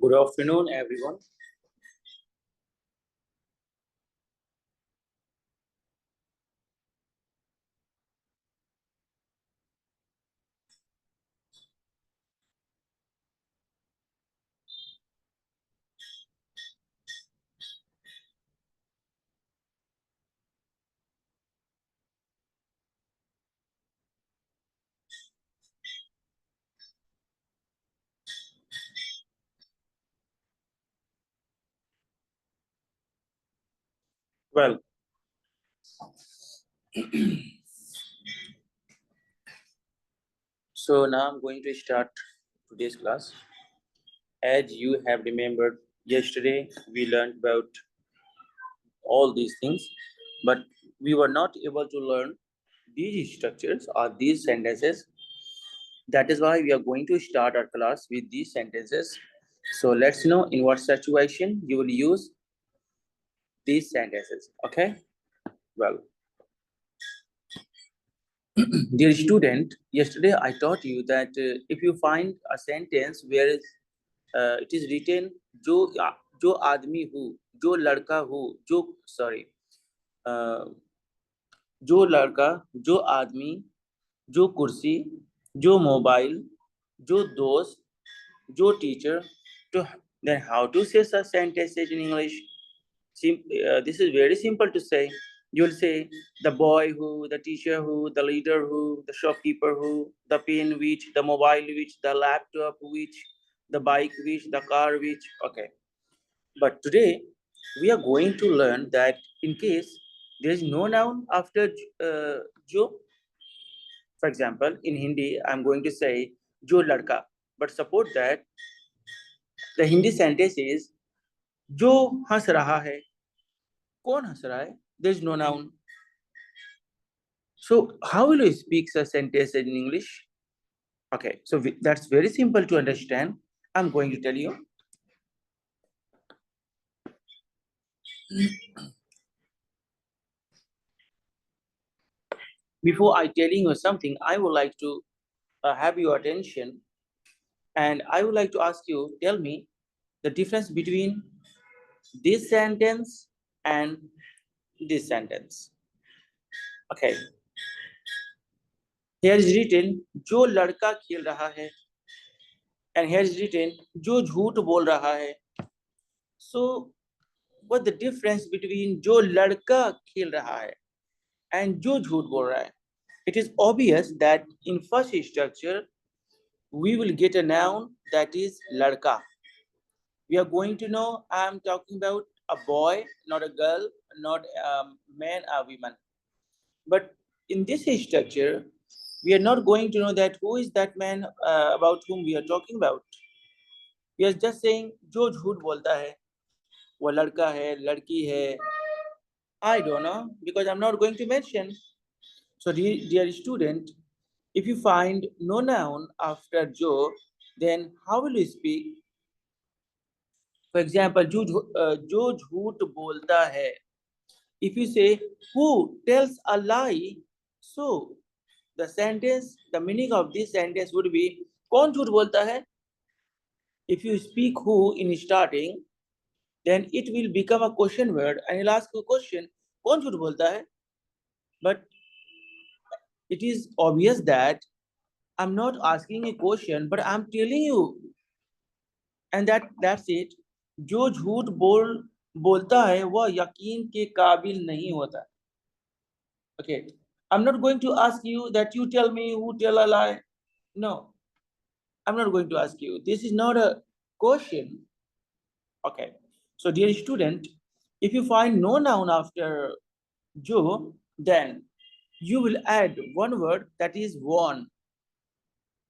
Good afternoon, everyone. Well, so now I'm going to start today's class. As you have remembered, yesterday we learned about all these things, but we were not able to learn these structures or these sentences. That is why we are going to start our class with these sentences. So let's know in what situation you will use these sentences. Okay? Well, dear student, yesterday I taught you that if you find a sentence where it is written जो आदमी हूँ, जो लड़का हूँ, जो लड़का, जो आदमी, जो कुर्सी, जो मोबाइल, जो दोस्त, जो टीचर, तो then how to say such sentences in English? This is very simple to say. You'll say the boy who, the teacher who, the leader who, the shopkeeper who, the pen which, the mobile which, the laptop which, the bike which, the car which. Okay. But today we are going to learn that in case there is no noun after jo. For example, in Hindi, I'm going to say jo ladka. But suppose that the Hindi sentence is जो हंस रहा है, कौन हंस रहा है? There is no noun. So how will you speak such sentence in English? Okay, so that's very simple to understand. I'm going to tell you. Before I telling you something, I would like to have your attention, and I would like to ask you, tell me the difference between this sentence and this sentence. Okay. Here is written जो लड़का खेल रहा है, and here is written जो झूठ बोल रहा है. So what the difference between जो लड़का खेल रहा है and जो झूठ बोल रहा है? It is obvious that in first structure we will get a noun that is ladka. We are going to know I am talking about a boy, not a girl, not a man or woman. But in this structure, we are not going to know that who is that man about whom we are talking about. We are just saying जो झूठ बोलता है, वो लड़का है, लड़की है. I don't know because I'm not going to mention. So dear student, if you find no noun after jo, then how will you speak? For example, जो झूठ बोलता है. If you say who tells a lie, so the sentence, the meaning of this sentence would be कौन झूठ बोलता है? If you speak who in starting, then it will become a question word and you'll ask a question, कौन झूठ बोलता है? But it is obvious that I'm not asking a question, but I'm telling you, and that's it. जो झूठ बोलता है वह यकीन के काबिल नहीं होता. Okay, I'm not going to ask you that you tell me who tell a lie. No, I'm not going to ask you. This is not a question. Okay, so dear student, if you find no noun after jo, then you will add one word that is one.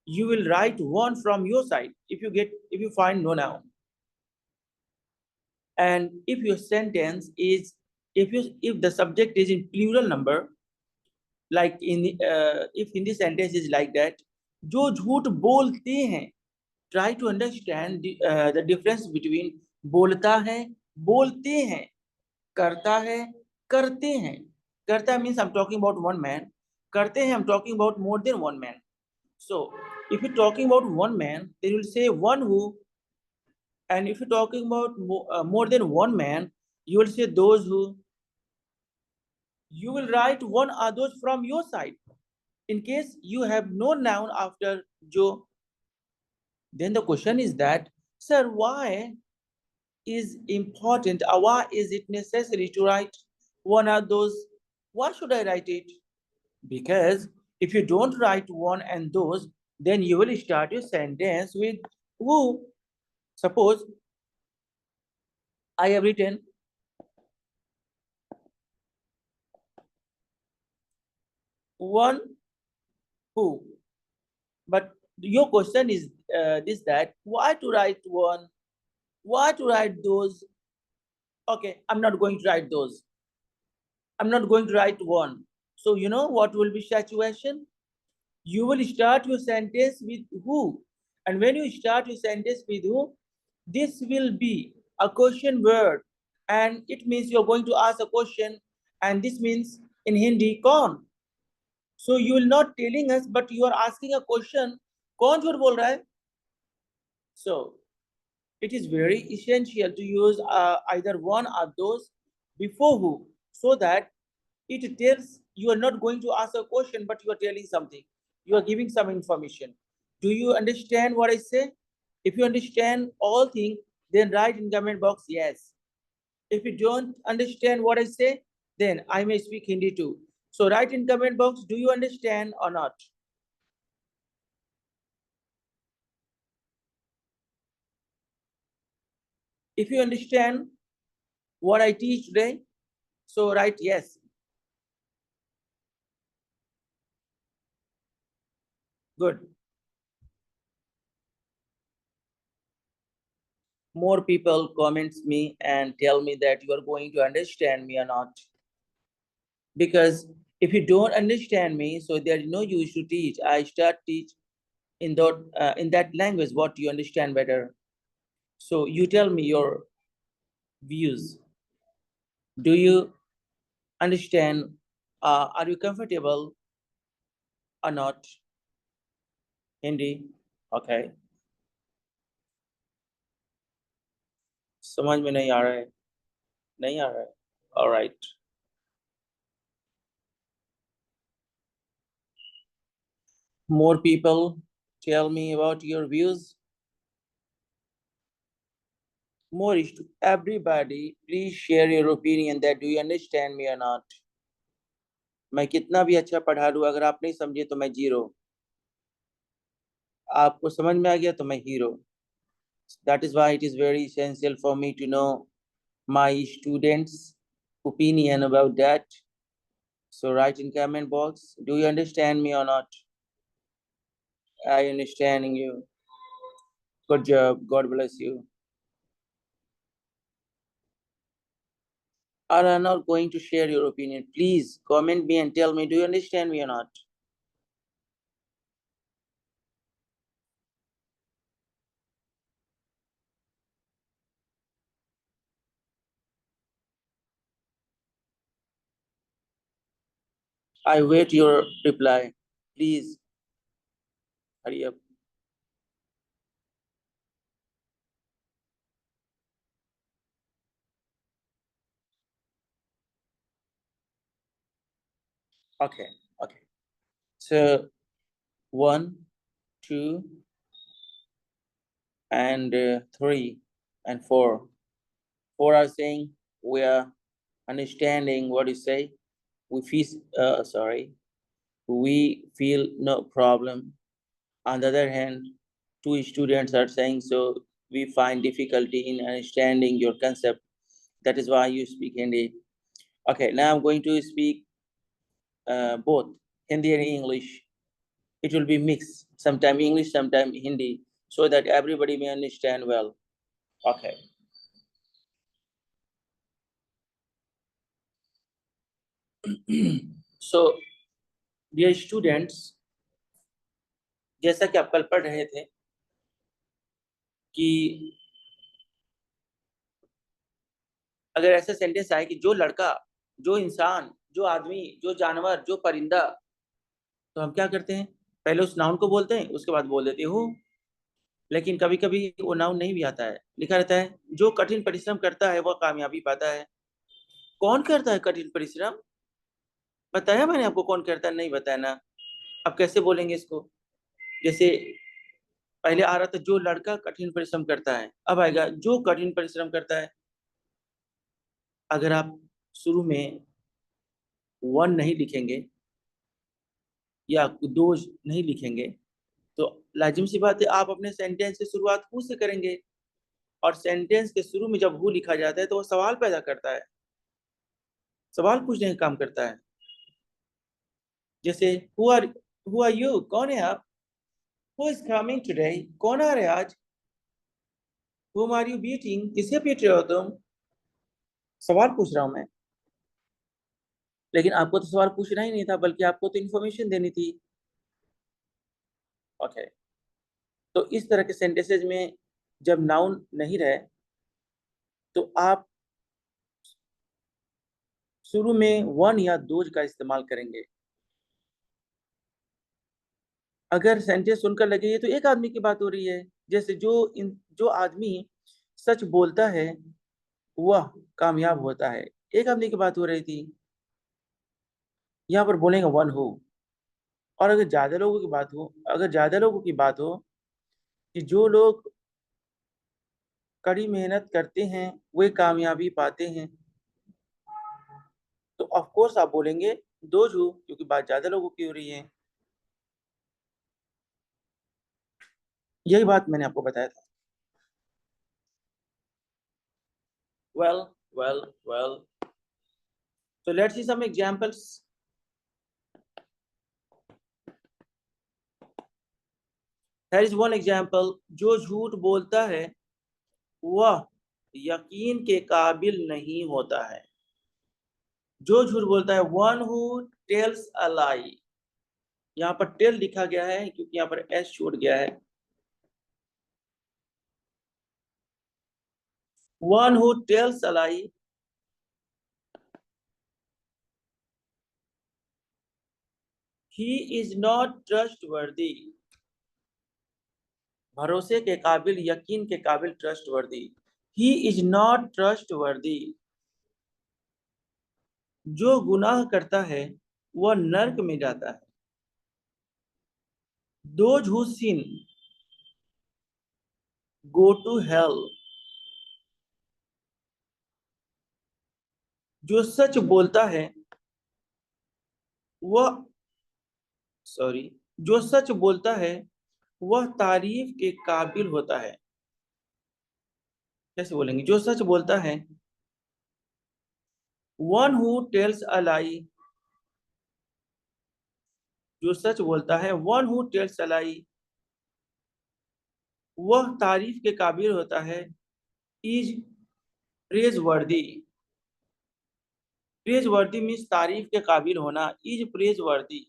You will write one from your side if you find no noun. And if your sentence is if the subject is in plural number, like if in this sentence is like that, जो झूठ बोलते हैं, try to understand the difference between बोलता है, बोलते हैं, करता है, करते हैं. करता means I'm talking about one man. करते हैं I'm talking about more than one man. So if you're talking about one man, then you'll say one who And if you're talking about more than one man, you will say those who. You will write one or those from your side. In case you have no noun after jo, then the question is that, sir, why is important or why is it necessary to write one or those? Why should I write it? Because if you don't write one and those, then you will start your sentence with who. Suppose I have written one who, but your question is this, that why to write one, why to write those? Okay, I'm not going to write those. I'm not going to write one. So you know what will be situation? You will start your sentence with who. And when you start your sentence with who, this will be a question word. And it means you're going to ask a question. And this means in Hindi, kaun. So you will not telling us, but you are asking a question. Kaun jhut bol raha hai? So it is very essential to use either one or those before who, so that it tells you are not going to ask a question, but you are telling something. You are giving some information. Do you understand what I say? If you understand all things, then write in comment box yes. If you don't understand what I say, then I may speak Hindi too. So write in comment box, do you understand or not? If you understand what I teach today, so write yes. Good. More people comments me and tell me that you are going to understand me or not. Because if you don't understand me, so there is no use to teach. I start teach in that language what you understand better. So you tell me your views. Do you understand? Are you comfortable or not? Hindi. Okay. समझ में नहीं आ रहा है. नहीं आ रहा है. All right. More people tell me about your views. More is to everybody. Please share your opinion that do you understand me or not. मैं कितना भी अच्छा पढ़ा लूं, अगर आप नहीं समझे तो मैं जीरो. आपको समझ में आ गया तो मैं hero. That is why it is very essential for me to know my students' opinion about that. So write in comment box, do you understand me or not? I understanding you. Good job. God bless you. Or I'm not going to share your opinion. Please comment me and tell me, do you understand me or not? I wait your reply. Please hurry up. Okay. Okay. So 1, 2, and 3, and 4. 4 are saying we are understanding what you say. We feel no problem. On the other hand, 2 students are saying so we find difficulty in understanding your concept. That is why you speak Hindi. Okay, now I'm going to speak both Hindi and English. It will be mixed, sometime English, sometime Hindi, so that everybody may understand well. Okay. So, dear students, जैसा कि आप कल पढ़ रहे थे कि अगर ऐसा सेंटेंस आए कि जो लड़का, जो इंसान, जो आदमी, जो जानवर, जो परिंदा, तो हम क्या करते हैं? पहले उस नाउन को बोलते हैं, उसके बाद बोल देते हैं हु. लेकिन कभी कभी वो नाउन नहीं भी आता है, लिखा रहता है जो कठिन परिश्रम करता है वह कामयाबी पाता है। कौन करता है कठिन परिश्रम? बताया मैंने आपको कौन करता है, नहीं बताया ना। अब कैसे बोलेंगे इसको? जैसे पहले आ रहा था जो लड़का कठिन परिश्रम करता है, अब आएगा जो कठिन परिश्रम करता है। अगर आप शुरू में वन नहीं लिखेंगे या दो नहीं लिखेंगे तो लाजिम सी बात है आप अपने सेंटेंस की शुरुआत हु से करेंगे, और सेंटेंस के शुरू में जब हु लिखा जाता है तो वो सवाल पैदा करता है, सवाल पूछने का काम करता है। जैसे हु आर यू, कौन है आप? हु इज कमिंग टुडे, कौन आ रहे हैं आज? हुम आर यू बीटिंग, किसे पीट रहे हो तुम? सवाल पूछ रहा हूं मैं। लेकिन आपको तो सवाल पूछना ही नहीं था, बल्कि आपको तो इन्फॉर्मेशन देनी थी। ओके, तो इस तरह के सेंटेंसेज में जब नाउन नहीं रहे तो आप शुरू में वन या दोज का इस्तेमाल करेंगे। अगर सेंटेंस सुनकर लगे ये तो एक आदमी की बात हो रही है, जैसे जो आदमी सच बोलता है वह कामयाब होता है, एक आदमी की बात हो रही थी। यहाँ पर बोलेंगे वन हो। और अगर ज्यादा लोगों की बात हो, अगर ज्यादा लोगों की बात हो कि जो लोग कड़ी मेहनत करते हैं वे कामयाबी पाते हैं, तो ऑफ कोर्स आप बोलेंगे दोज हु, क्योंकि बात ज्यादा लोगों की हो रही है। यही बात मैंने आपको बताया था। Well well well, so let's see some examples. Here is one example. जो झूठ बोलता है वह यकीन के काबिल नहीं होता है। जो झूठ बोलता है, वन हु टेल्स अ लाई। यहाँ पर टेल लिखा गया है क्योंकि यहाँ पर एस छूट गया है। One who tells a lie, he is not trustworthy. भरोसे के काबिल, यकीन के काबिल, trustworthy. He is not trustworthy. जो गुनाह करता है वह नर्क में जाता है। Those who sin go to hell. जो सच बोलता है वह, सॉरी, जो सच बोलता है वह तारीफ के काबिल होता है। कैसे बोलेंगे? जो सच बोलता है, वन हु टेल्स अ लाई, जो सच बोलता है, वन हु टेल्स अ लाई, वह तारीफ के काबिल होता है। इज प्रेज वर्दी। प्रेज वर्दी मीन्स तारीफ के काबिल होना, इज प्रेज वर्दी।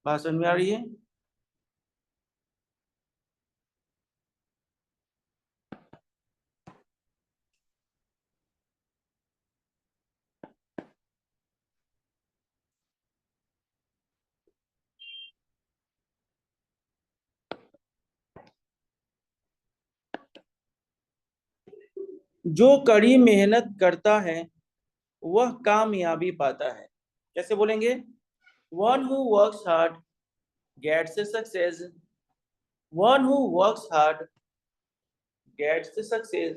बात समझ में आ रही है? जो कड़ी मेहनत करता है वह कामयाबी पाता है। कैसे बोलेंगे? One who works hard gets success. One who works hard gets success.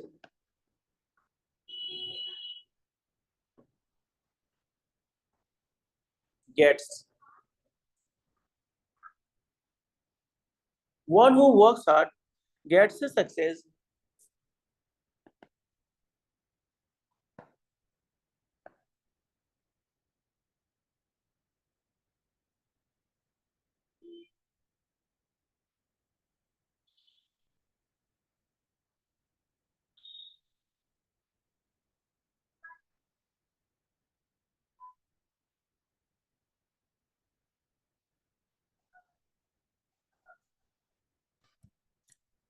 Gets. One who works hard gets success.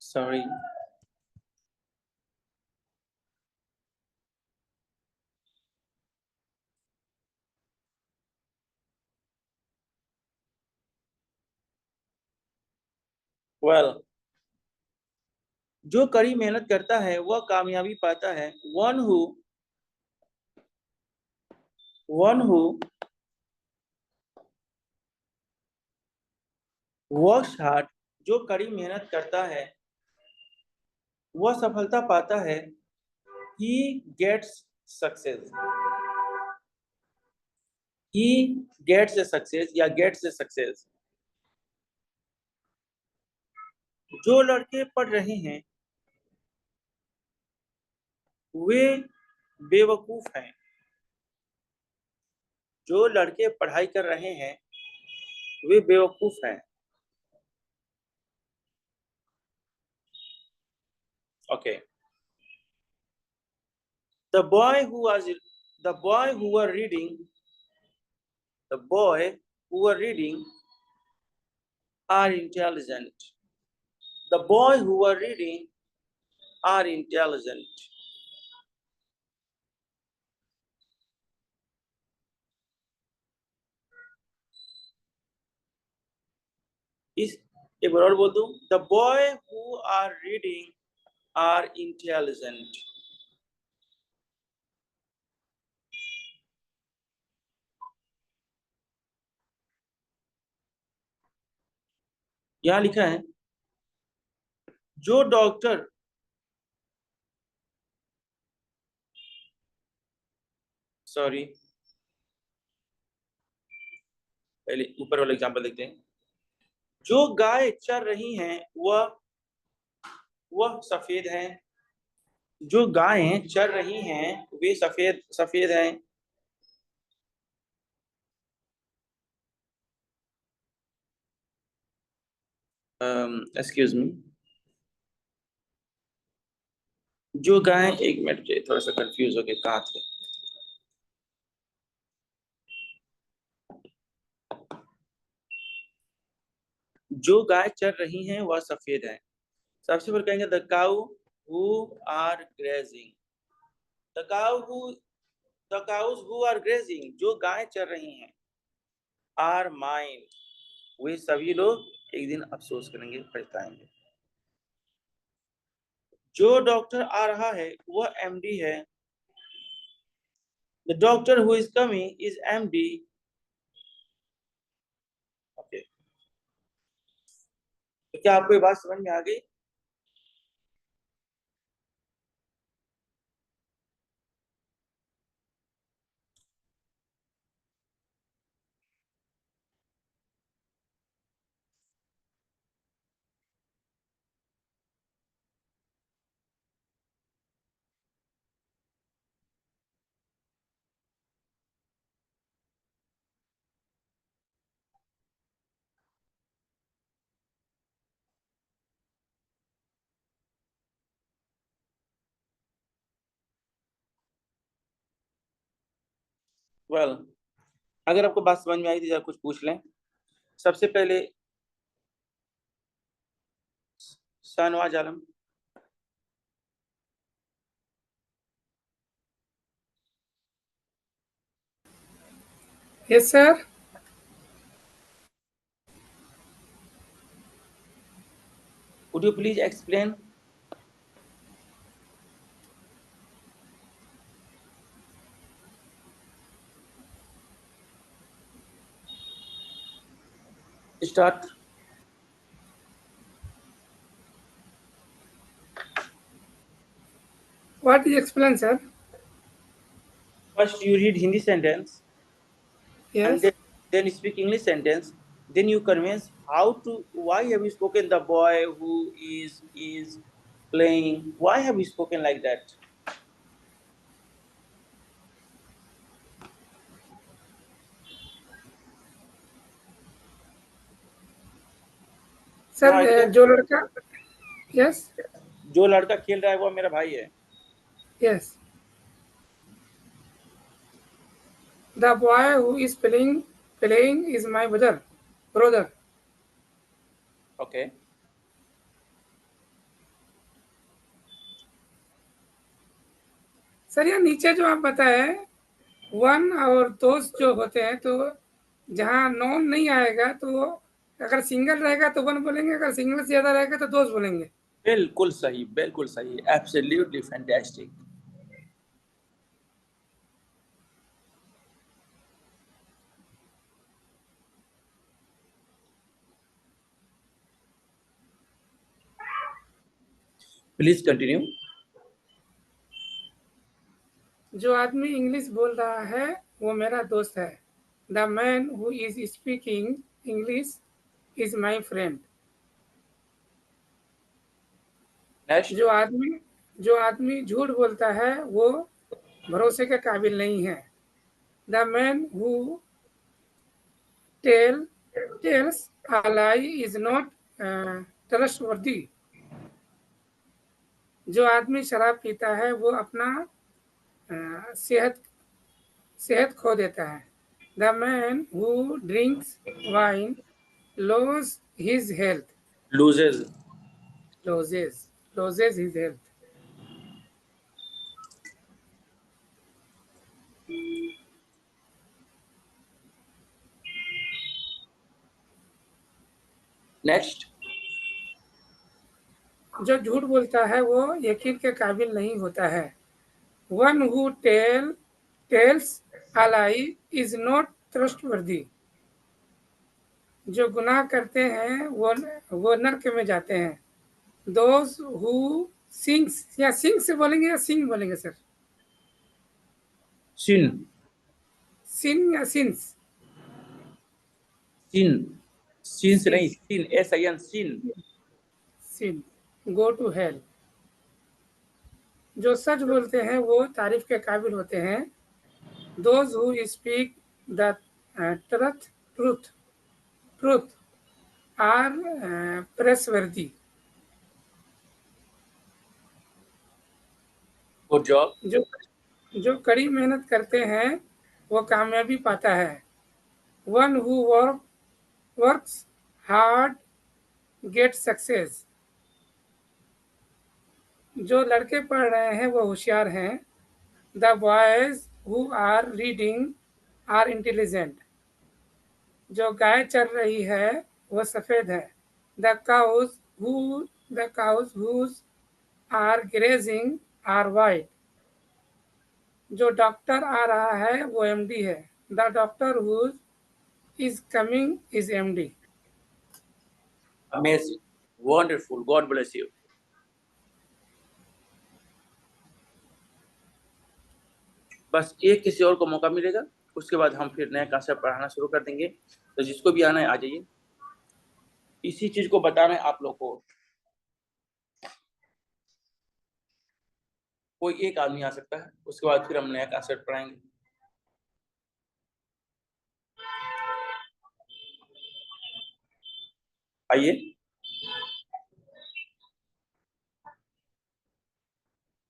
Sorry. Well, जो कड़ी मेहनत करता है वह कामयाबी पाता है। वन हु वर्क्स हार्ड, जो कड़ी मेहनत करता है वह सफलता पाता है। He gets success, he gets a success या गेट्स ए सक्सेस। जो लड़के पढ़ रहे हैं वे बेवकूफ हैं, जो लड़के पढ़ाई कर रहे हैं वे बेवकूफ हैं। Okay, the boy who was the boy who were reading the boy who were reading are intelligent, the boy who were reading are intelligent। इस एक बार और बोल दूं, the boy who are reading are intelligent। यहां लिखा है जो doctor sorry पहले ऊपर वाला एग्जांपल देखते हैं। जो गाय चर रही हैं वह सफेद हैं, जो गायें चर रही हैं वे सफेद सफेद हैं। एक्सक्यूज मी, जो गाय, एक मिनट, थोड़ा सा कंफ्यूज हो गए कहाँ थे। जो गाय चर रही हैं वह सफेद है। सबसे पहले कहेंगे the cow who are grazing, the cow who the cows who are grazing, जो गाय चर रही हैं, आर माइन, वे सभी लोग एक दिन अफसोस करेंगे, पछताएंगे। जो डॉक्टर आ रहा है वह एमडी है, the doctor who is coming is MD. Okay, तो क्या आपको ये बात समझ में आ गई? वेल, अगर आपको बात समझ में आई तो जरा कुछ पूछ लें। सबसे पहले Shahnawaz Alam. Yes, sir. Would you please explain? Start. What is explain, sir? First you read Hindi sentence and Yes. then speak English sentence. Then you convince why have you spoken the boy who is playing? Why have you spoken like that? Sir, No idea? जो लड़का, yes, जो लड़का खेल रहा है वो मेरा भाई है। yes. The boy who is playing is my brother. Okay. Sir ये नीचे जो आप बताए वन और दोस्त जो होते हैं, तो जहाँ नॉन नहीं आएगा तो अगर सिंगल रहेगा तो वन बोलेंगे, अगर सिंगल से ज्यादा रहेगा तो दोस्त बोलेंगे। बिल्कुल सही, बिल्कुल सही, एब्सोल्युटली फैंटास्टिक। Please continue. जो आदमी इंग्लिश बोल रहा है वो मेरा दोस्त है। The man who is speaking English is my friend. Next. जो आदमी झूठ बोलता है वो भरोसे के काबिल नहीं है। The man who tells a lie is not trustworthy। जो आदमी शराब पीता है वो अपना सेहत सेहत खो देता है। The man who drinks wine lose his health। Loses. loses his health। Next. जो झूठ बोलता है वो यकीन के काबिल नहीं होता है। One who tales a lie is not trustworthy। जो गुनाह करते हैं वो नरक में जाते हैं। दोज हु सिंग्स, या सिंग से बोलेंगे या सिंग बोलेंगे सर? सिन। सिन या सिंस? सिन। सिन से सिन। नहीं, sin, SIN, sin. Sin. Go to hell. जो सच बोलते हैं वो तारीफ के काबिल होते हैं। Those who speak the truth truth truth are praiseworthy. Good job. जो जो कड़ी मेहनत करते हैं वो कामयाबी पाता है। One who works hard get success. जो लड़के पढ़ रहे हैं वो होशियार हैं। The boys who are reading are intelligent. जो गाय चल रही है वो सफेद है। The cows whose are grazing are white. जो डॉक्टर आ रहा है वो एमडी है। The doctor whose is coming is MD. Amazing, wonderful, God bless you. बस एक किसी और को मौका मिलेगा, उसके बाद हम फिर नया कांसेप्ट पढ़ाना शुरू कर देंगे। तो जिसको भी आना है आ जाइए। इसी चीज को बताना है आप लोग को। कोई एक आदमी आ सकता है, उसके बाद फिर हम नया कांसेप्ट पढ़ाएंगे। आइए।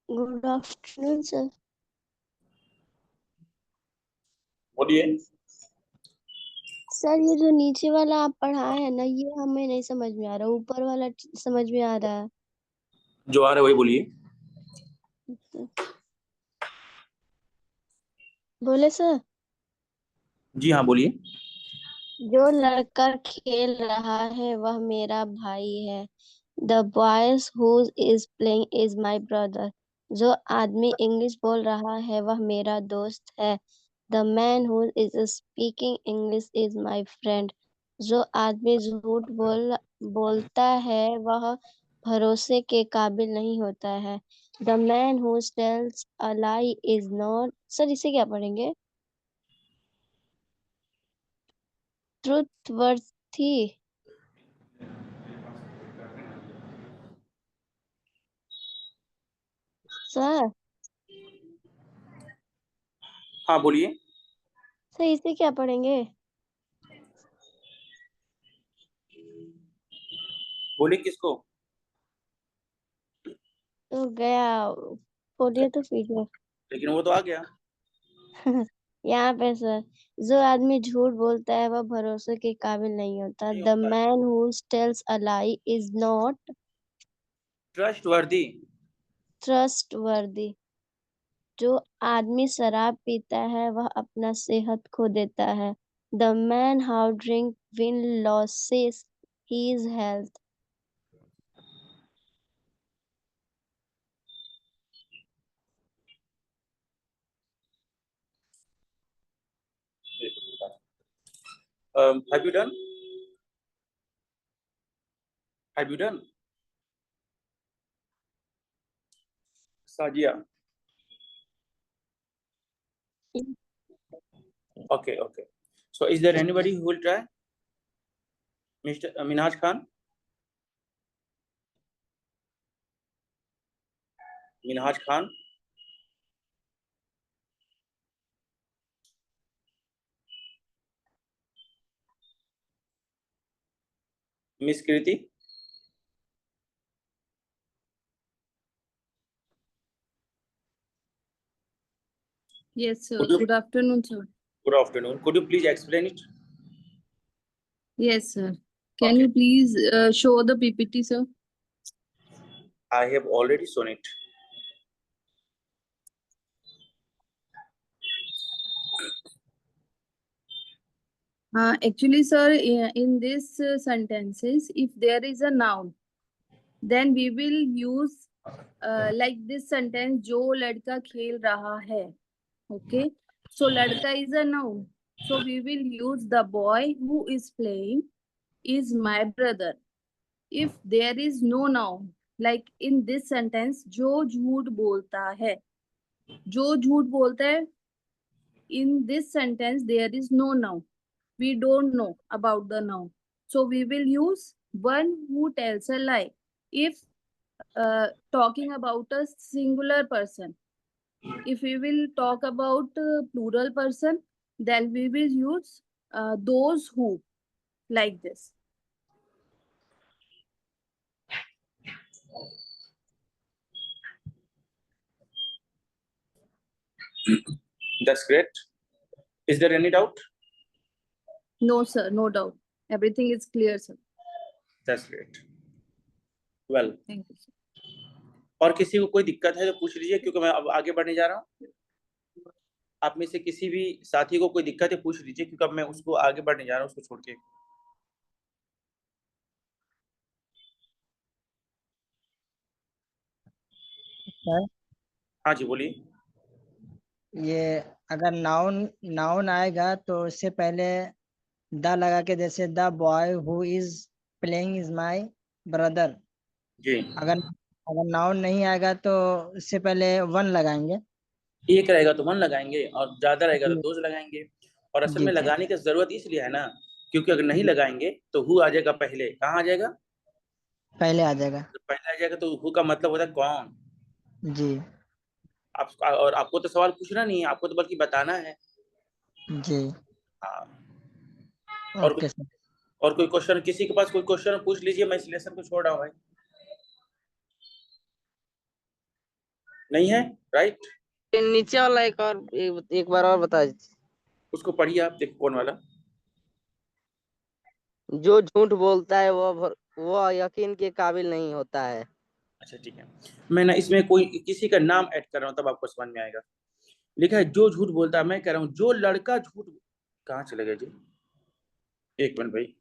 Good afternoon sir. बोलिए। सर ये जो नीचे वाला आप पढ़ाए हैं ना, ये हमें नहीं समझ में आ रहा, ऊपर वाला समझ में आ रहा है। जो आ रहा है वही बोलिए। बोले सर? जी हाँ, बोलिए। जो लड़का खेल रहा है वह मेरा भाई है। The boys who is playing is my brother. जो आदमी इंग्लिश बोल रहा है वह मेरा दोस्त है। The man who is speaking English is my friend. जो आदमी झूठ बोलता है वह भरोसे के काबिल नहीं होता है। The man who tells a lie is not, sir इसे क्या पढ़ेंगे? ट्रुथवर्थी। सर हाँ बोलिए। सर इसे क्या पढ़ेंगे? बोलिए किसको? तो गया, बोलिए तो फिर। लेकिन वो तो आ गया। यहाँ पे सर, जो आदमी झूठ बोलता है वह भरोसे के काबिल नहीं होता। नहीं द होता है। Man who tells a lie is not trustworthy. Trustworthy. जो आदमी शराब पीता है वह अपना सेहत खो देता है। The man who drink wine loses his health. Have you done? Have you done? Sajia. Okay, okay. So is there anybody who will try? Mr. Minhaj Khan? Minhaj Khan? Miss Kriti? Yes, sir. Could you- Good afternoon, sir. Good afternoon. Could you please explain it? Yes, sir. Can Okay. you please show the PPT, sir? I have already shown it. Actually, sir, in this sentences, if there is a noun, then we will use like this sentence, जो लड़का खेल रहा है. Okay. So ladka is a noun. So we will use the boy who is playing is my brother. If there is no noun, like in this sentence, जो झूठ बोलता है, जो झूठ बोलता है, in this sentence there is no noun. We don't know about the noun. So we will use one who tells a lie. If talking about a singular person, if we will talk about plural person, then we will use those who, like this. That's great. Is there any doubt? No, sir, no doubt. Everything is clear, sir. That's great. Well, Thank you, sir. और किसी को कोई दिक्कत है तो पूछ लीजिए, क्योंकि मैं अब आगे बढ़ने जा रहा हूँ. आप में से किसी भी साथी को कोई दिक्कत है पूछ लीजिए, क्योंकि अब मैं उसको आगे बढ़ने जा रहा हूँ, उसको छोड़ के. सर, हाँ जी, बोलिए. ये अगर नाउन नाउन आएगा तो उससे पहले द लगा के, जैसे the boy who is playing is my brother. जी. अगर अगर नाउन नहीं आएगा तो उससे पहले वन लगाएंगे. एक रहेगा तो वन लगाएंगे, और ज्यादा रहेगा तो जी. दो लगाएंगे. और असल जी, में जी. लगाने की जरूरत इसलिए है ना, क्योंकि अगर नहीं लगाएंगे तो हु आ जाएगा पहले. कहाँ आ जाएगा? पहले आ जाएगा. तो पहले आ जाएगा, तो हु का मतलब होता है कौन. जी. आप, और आपको तो सवाल पूछना नहीं है, आपको तो बल्कि बताना है. जी. हाँ. और ओके सर. और कोई क्वेश्चन, किसी के पास कोई क्वेश्चन पूछ लीजिए. मैं इस लेसन को छोड़ रहा हूँ भाई. नहीं है? राइट. नीचे वाला एक बार और बता दीजिए. उसको पढ़िए आप, देखो कौन वाला. जो झूठ बोलता है वो यकीन के काबिल नहीं होता है. अच्छा, ठीक है. मैं ना इसमें कोई किसी का नाम ऐड कर रहा हूँ, तब आपको समझ में आएगा. लिखा है जो झूठ बोलता है. मैं कह रहा हूँ जो लड़का झूठ. कहाँ चले गए जी? एक मिनट भाई.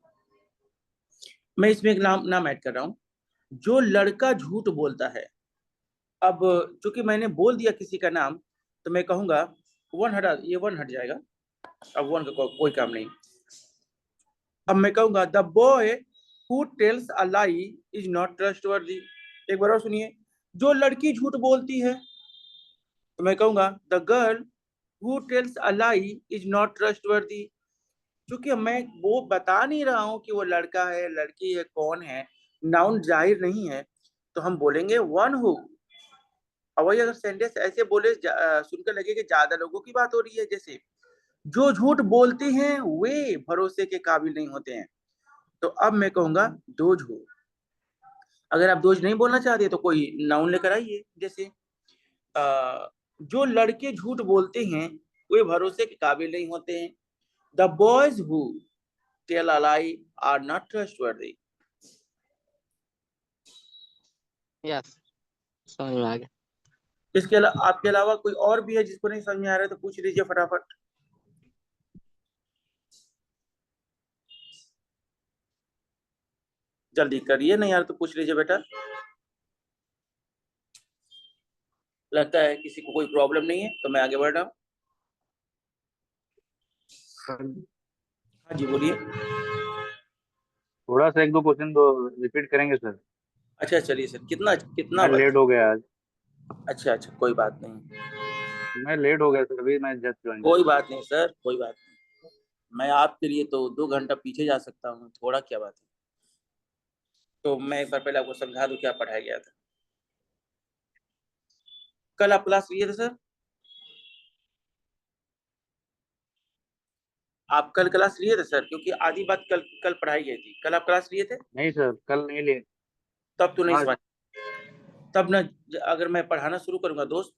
मैं इसमें एक नाम ऐड कर रहा हूँ. जो लड़का झूठ बोलता है. अब चूंकि मैंने बोल दिया किसी का नाम, तो मैं कहूंगा वन हटा, ये वन हट जाएगा. अब वन का कोई काम नहीं. अब मैं कहूंगा the boy who tells a lie is not trustworthy. एक बार और सुनिए. जो लड़की झूठ बोलती है, तो मैं कहूंगा the girl who tells a lie is not trustworthy. क्योंकि मैं वो बता नहीं रहा हूं कि वो लड़का है, लड़की है, कौन है. नाउन जाहिर नहीं है, तो हम बोलेंगे वन हु. और वही अगर सेंटेंस ऐसे बोले सुनकर लगे कि ज्यादा लोगों की बात हो रही है, जैसे जो झूठ बोलते हैं वे भरोसे के काबिल नहीं होते हैं, तो अब मैं कहूंगा दोज हु. अगर आप दोज नहीं बोलना चाहते तो कोई नाउन लेकर आइए, जैसे जो लड़के झूठ बोलते हैं वे भरोसे के काबिल नहीं होते हैं. The boys who tell a lie are not trustworthy. Yes, समझ में आ गया. इसके आपके अलावा कोई और भी है जिसको नहीं समझ में आ रहा है तो पूछ लीजिए फटाफट. जल्दी करिए ना यार, तो पूछ लीजिए बेटा। लगता है किसी को कोई प्रॉब्लम नहीं है, तो मैं आगे बढ़ रहा हूँ। हाँ जी बोलिए। थोड़ा सा एक दो क्वेश्चन तो रिपीट करेंगे सर। अच्छा चलिए सर, कितना कितना मैं लेट हो गया आज। अच्छा अच्छा, कोई बात नहीं, मैं लेट हो गया सर, अभी मैं जस्ट ज्वाइन कोई किया। बात नहीं सर, कोई बात नहीं। मैं आपके लिए तो 2 घंटा पीछे जा सकता हूँ, थोड़ा क्या बात है। तो मैं एक बार पहले आपको समझा दूं क्या पढ़ाया गया था। कल आप क्लास लिए थे सर? आप कल क्लास लिए थे सर? क्योंकि आधी बात कल कल पढ़ाई गई थी। कल आप क्लास लिए थे? नहीं सर, कल नहीं लिए। तब तो नहीं आज समझ। तब ना, अगर मैं पढ़ाना शुरू करूंगा दोस्त,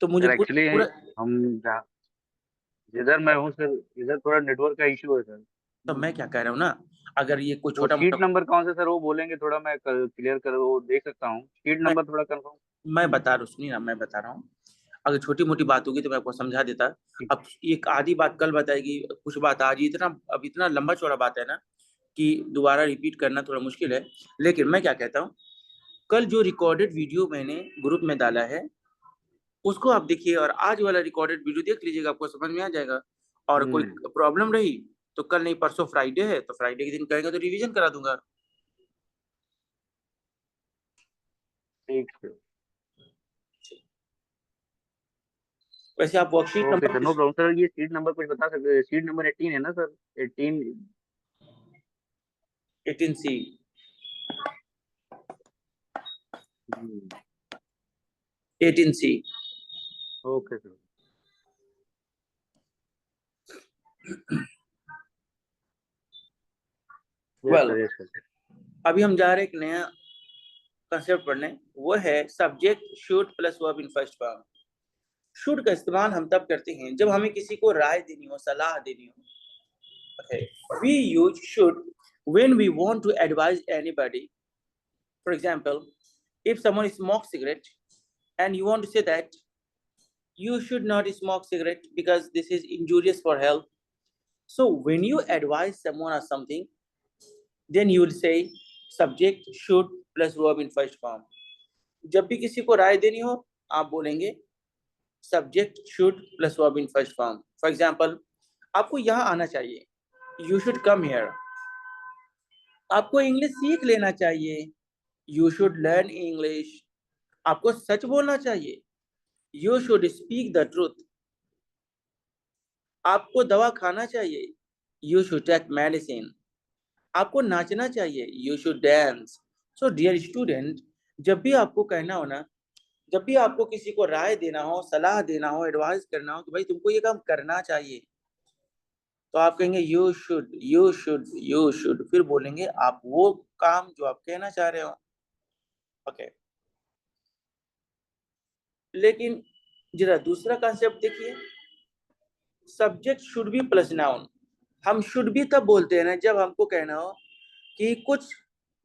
तो मुझे सर एक्चुअली पूरा हम जहाँ जिधर मैं हूँ सर, इधर थोड़ा नेटवर्क का इशू है सर। तो मैं क्या कह रहा हूँ ना, अगर ये कोई वो छोटा शीट मोटा, नंबर कौन सा सर, वो बोलेंगे थोड़ा मैं क्लियर कर वो देख सकता हूँ। शीट मैं नंबर थोड़ा कंफर्म। मैं बता रहा हूँ, सुनिए ना, मैं बता रहा हूँ। अगर छोटी मोटी बात होगी तो मैं आपको समझा देता। अब एक आधी बात कल बताएगी, कुछ बात आज, इतना अब इतना लंबा चौड़ा बात है ना कि दोबारा रिपीट करना थोड़ा मुश्किल है। लेकिन मैं क्या कहता हूँ, कल जो रिकॉर्डेड वीडियो मैंने ग्रुप में डाला है उसको आप देखिए, और आज वाला रिकॉर्डेड वीडियो देख लीजिएगा, आपको समझ में आ जाएगा। और कोई प्रॉब्लम रही तो कल नहीं, परसों फ्राइडे है, तो फ्राइडे के दिन कहेंगे तो रिवीजन करा दूंगा। ठीक है। वैसे आप worksheet okay sir, no number problem sir. ये सीट नंबर कुछ बता सकते हैं? सीट नंबर 18 है ना sir? 18। 18C। 18C। Okay sir. Yes well, sir, yes sir. अभी हम जा रहे हैं एक नया कंसेप्ट पढ़ने, वो है subject should plus verb in first form. Should का इस्तेमाल हम तब करते हैं जब हमें किसी को राय देनी हो, सलाह देनी हो। Okay. We use should when we want to advise anybody. For example, if someone smokes cigarette and you want to say that you should not smoke cigarette because this is injurious for health. So when you advise someone or something, then you will say subject should plus verb in first form. जब भी किसी को राय देनी हो, आप बोलेंगे subject should plus verb in first form. For example, आपको यहाँ आना चाहिए, यू शुड कम हियर। आपको इंग्लिश सीख लेना चाहिए, यू शुड लर्न इंग्लिश। आपको सच बोलना चाहिए, you should speak the truth. आपको दवा खाना चाहिए, यू शुड टेक मेडिसिन। आपको नाचना चाहिए, you should dance. So dear student, जब भी आपको कहना हो ना, जब भी आपको किसी को राय देना हो, सलाह देना हो, एडवाइस करना हो कि भाई तुमको ये काम करना चाहिए, तो आप कहेंगे you should, you should, you should, फिर बोलेंगे आप वो काम जो आप कहना चाह रहे हो। ओके। लेकिन जरा दूसरा कॉन्सेप्ट देखिए, subject should be plus noun. हम शुड भी तब बोलते हैं ना जब हमको कहना हो कि कुछ,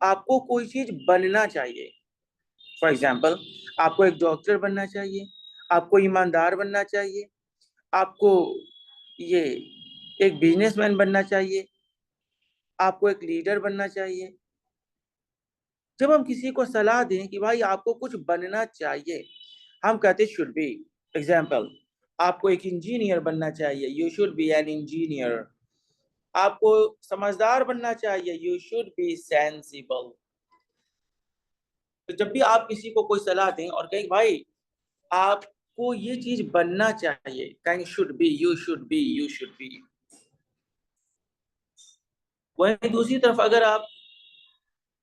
आपको कोई चीज बनना चाहिए। फॉर एग्जाम्पल, आपको एक डॉक्टर बनना चाहिए, आपको ईमानदार बनना चाहिए, आपको ये एक बिजनेसमैन बनना चाहिए, आपको एक लीडर बनना चाहिए। जब हम किसी को सलाह दें कि भाई आपको कुछ बनना चाहिए, हम कहते शुड बी। एग्जाम्पल, आपको एक इंजीनियर बनना चाहिए, you should B an engineer. आपको समझदार बनना चाहिए, यू शुड बी सेंसिबल। तो जब भी आप किसी को कोई सलाह दें और कहें भाई आपको ये चीज बनना चाहिए, कहेंगे should be, you should B, you should B. वहीं दूसरी तरफ अगर आप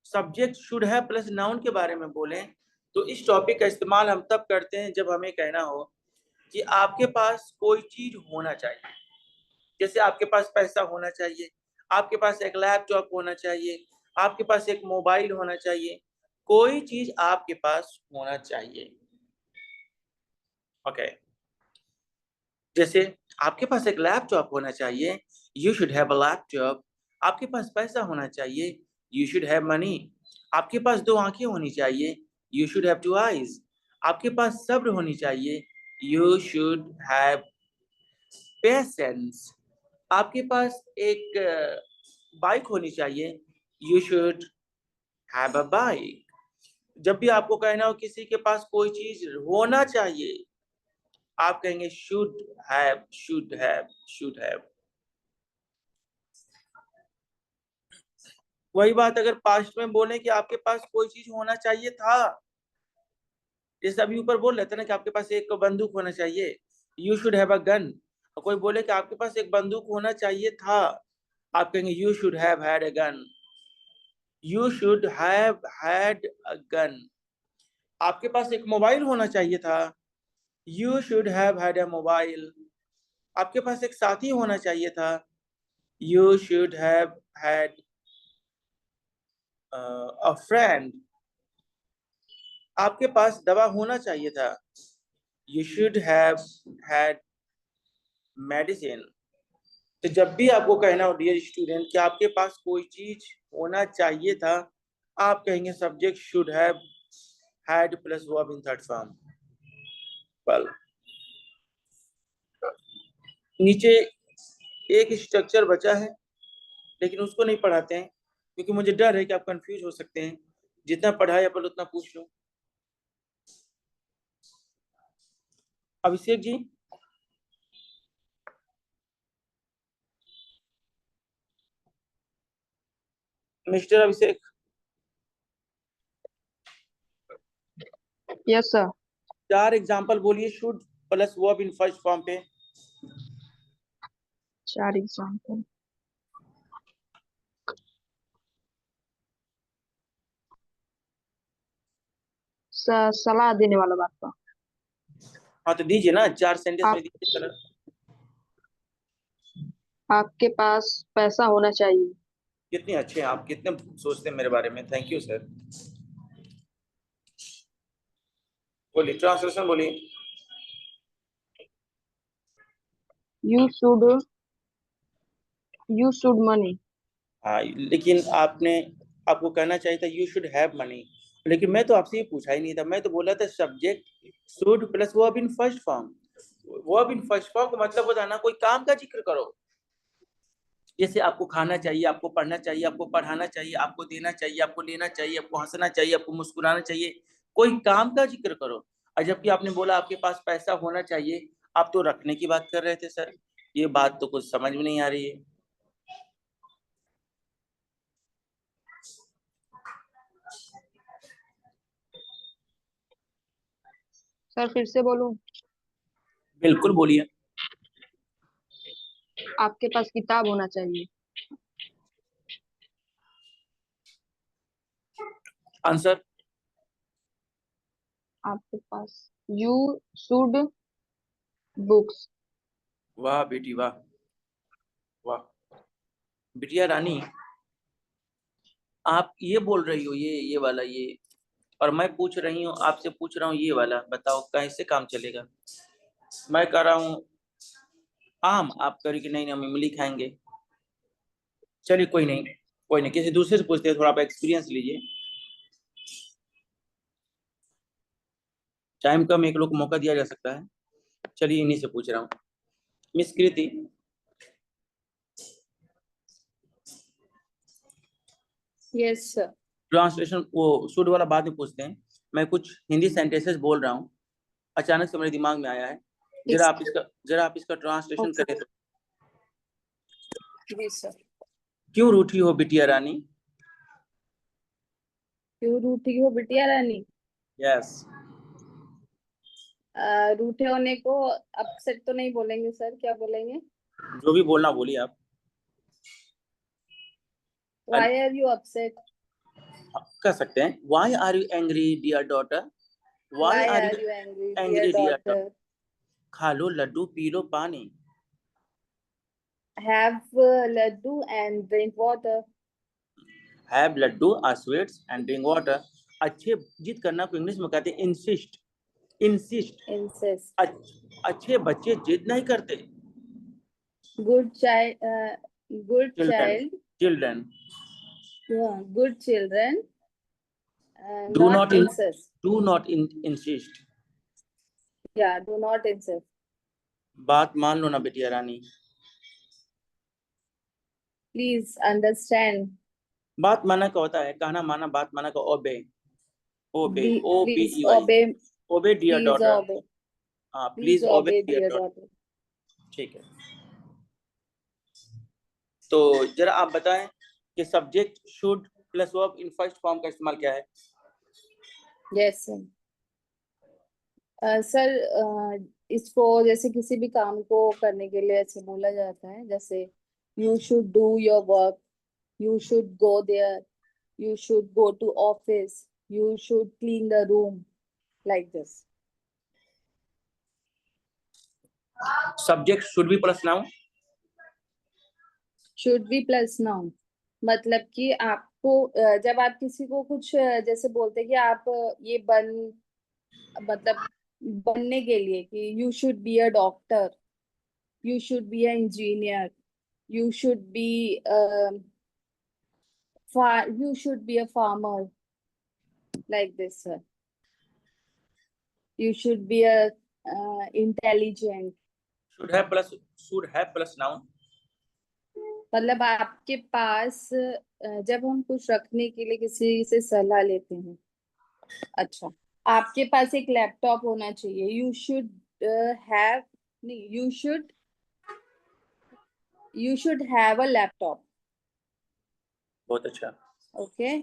सब्जेक्ट शुड है प्लस नाउन के बारे में बोलें, तो इस टॉपिक का इस्तेमाल हम तब करते हैं जब हमें कहना हो कि आपके पास कोई चीज होना चाहिए। जैसे आपके पास पैसा होना चाहिए, आपके पास एक लैपटॉप होना चाहिए, आपके पास एक मोबाइल होना चाहिए, कोई चीज आपके पास होना चाहिए। ओके। जैसे आपके पास एक लैपटॉप होना चाहिए, you should have a laptop. आपके पास पैसा होना चाहिए, यू शुड हैव मनी। आपके पास 2 आंखें होनी चाहिए, यू शुड हैव 2 आईज। आपके पास सब्र होनी चाहिए, यू शुड हैव पेशेंस। आपके पास एक बाइक होनी चाहिए, you should have a bike. जब भी आपको कहना हो किसी के पास कोई चीज होना चाहिए, आप कहेंगे should have, should have, should have. वही बात अगर पास्ट में बोले कि आपके पास कोई चीज होना चाहिए था, जैसे अभी ऊपर बोल रहे थे ना कि आपके पास एक बंदूक होना चाहिए, you should have a gun. कोई बोले कि आपके पास एक बंदूक होना चाहिए था, आप कहेंगे you should have had a gun, you should have had a gun. आपके पास एक मोबाइल होना चाहिए था, you should have had a mobile. आपके पास एक साथी होना चाहिए था, you should have had a friend. आपके पास दवा होना चाहिए था, you should have had medicine. तो जब भी आपको कहना हो डियर स्टूडेंट कि आपके पास कोई चीज होना चाहिए था, आप कहेंगे subject should have had plus verb in third form. Well, नीचे एक स्ट्रक्चर बचा है लेकिन उसको नहीं पढ़ाते हैं क्योंकि मुझे डर है कि आप कंफ्यूज हो सकते हैं। जितना पढ़ाया अपन उतना पूछ लो। अभिषेक जी, मिस्टर अभिषेक, यस सर। 4 एग्जांपल बोलिए should plus verb in first form पे। 4 एग्जाम्पल। सलाह देने वाला बात का। हाँ तो दीजिए ना, 4 सेंटेंस में दीजिए सलाह। आपके पास पैसा होना चाहिए। कितने अच्छे हैं आप, कितने सोचते हैं मेरे बारे में। Thank you sir. बोलिए, ट्रांसलेशन बोलिए। You should money. हाँ, लेकिन आपको कहना चाहिए था यू शुड हैव मनी, लेकिन मैं तो आपसे ये पूछा ही नहीं था। मैं तो बोला था subject should plus verb in first form. Verb in first form का मतलब होता है ना कोई काम का जिक्र करो। जैसे आपको खाना चाहिए, आपको पढ़ना चाहिए, आपको पढ़ाना चाहिए, आपको देना चाहिए, आपको लेना चाहिए, आपको हंसना चाहिए, आपको मुस्कुराना चाहिए। कोई काम का जिक्र करो। और जबकि आपने बोला आपके पास पैसा होना चाहिए, आप तो रखने की बात कर रहे थे सर। ये बात तो कुछ समझ में नहीं आ रही है। सर फिर से बोलूं? बिल्कुल बोलिए। आपके पास किताब होना चाहिए। आंसर? आपके पास यू शुड बुक्स। वाह बेटी वाह, वाह बिटिया रानी, आप ये बोल रही हो ये वाला ये, और मैं पूछ रही हूँ आपसे, पूछ रहा हूँ ये वाला। बताओ कैसे काम चलेगा। मैं कह रहा हूँ आम, आप कह रही कि नहीं हम इमली खाएंगे। चलिए कोई नहीं, कोई नहीं, किसी दूसरे से पूछते हैं, थोड़ा आप एक्सपीरियंस लीजिए। टाइम कम, एक लोग को मौका दिया जा सकता है। चलिए इन्हीं से पूछ रहा हूँ। मिस कृति, यस सर। ट्रांसलेशन वो शुड वाला बाद में पूछते हैं। मैं कुछ हिंदी सेंटेंसेस बोल रहा हूँ, अचानक से मेरे दिमाग में आया है। जरा आप इसका ट्रांसलेशन करें तो। जी सर। क्यों रूठी हो बिटिया रानी? क्यों रूठी हो बिटिया रानी? यस। रूठे होने को अपसेट तो नहीं बोलेंगे सर, क्या बोलेंगे? जो भी बोलना बोलिए आप। Why are you upset? कह सकते हैं why are you angry dear daughter, Why are you angry, angry dear dear daughter? खा लो लड्डू पी लो पानी। Have laddu and drink water. Have laddu or sweets and drink water. अच्छे जिद करना को English में कहते हैं इंसिस्ट, इंसिस्ट। Insist. अच्छे बच्चे जिद नहीं करते। Good child. Good children, child. Children Yeah, good children. Do Not insist. Not insist. Yeah, do not insist. बात मान लो ना बिटिया रानी। Please understand. बात माना का होता है, कहना माना, बात माना का obey, obey, O B Please E Y, obey. Obey dear Please daughter. obey. हाँ, Please please obey obey, dear dear daughter. daughter. ठीक है, तो जरा आप बताएं कि subject should plus verb in first form का इस्तेमाल क्या है? Yes, sir. सर इसको जैसे किसी भी काम को करने के लिए ऐसे बोला जाता है, जैसे you should do your work, you should go there, you should go to office, you should clean the room, like this. Subject should be plus noun. Should be plus noun, मतलब कि आपको जब आप किसी को कुछ जैसे बोलते हैं कि आप ये मतलब बनने के लिए कि you should be a doctor, you should be an engineer, you should be you should be a farmer, like this, sir. You should be a intelligent. Should have plus noun. मतलब आपके पास जब हम कुछ रखने के लिए किसी से सलाह लेते हैं, अच्छा, आपके पास एक लैपटॉप होना चाहिए, यू शुड हैव, नहीं, you should have a laptop. बहुत अच्छा। ओके,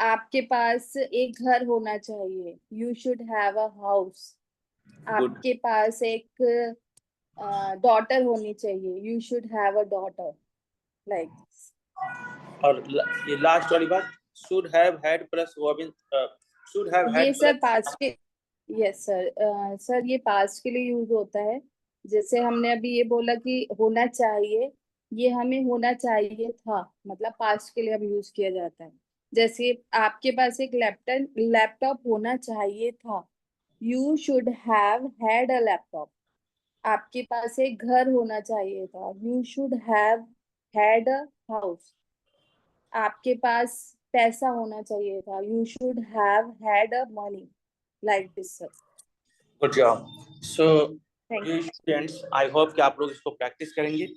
आपके पास एक घर होना चाहिए, you should have a house. आपके पास एक डॉटर होनी चाहिए, you should have a daughter, like this. और ये लास्ट वाली बात, should have had plus verb in, should have ये had सर प्लस, पास्ट के, यस सर, सर ये पास्ट के लिए यूज होता है। जैसे हमने अभी ये बोला कि होना चाहिए, ये हमें होना चाहिए था, मतलब पास्ट के लिए अब यूज किया जाता है। जैसे आपके पास एक लैपटॉप होना चाहिए था, you should have had a laptop. आपके पास एक घर होना चाहिए था, you should have had a house. आपके पास पैसा होना चाहिए था, you should have had a money, like this, sir. Good job. So thank you. Students, I hope कि आप लोग इसको प्रैक्टिस करेंगे।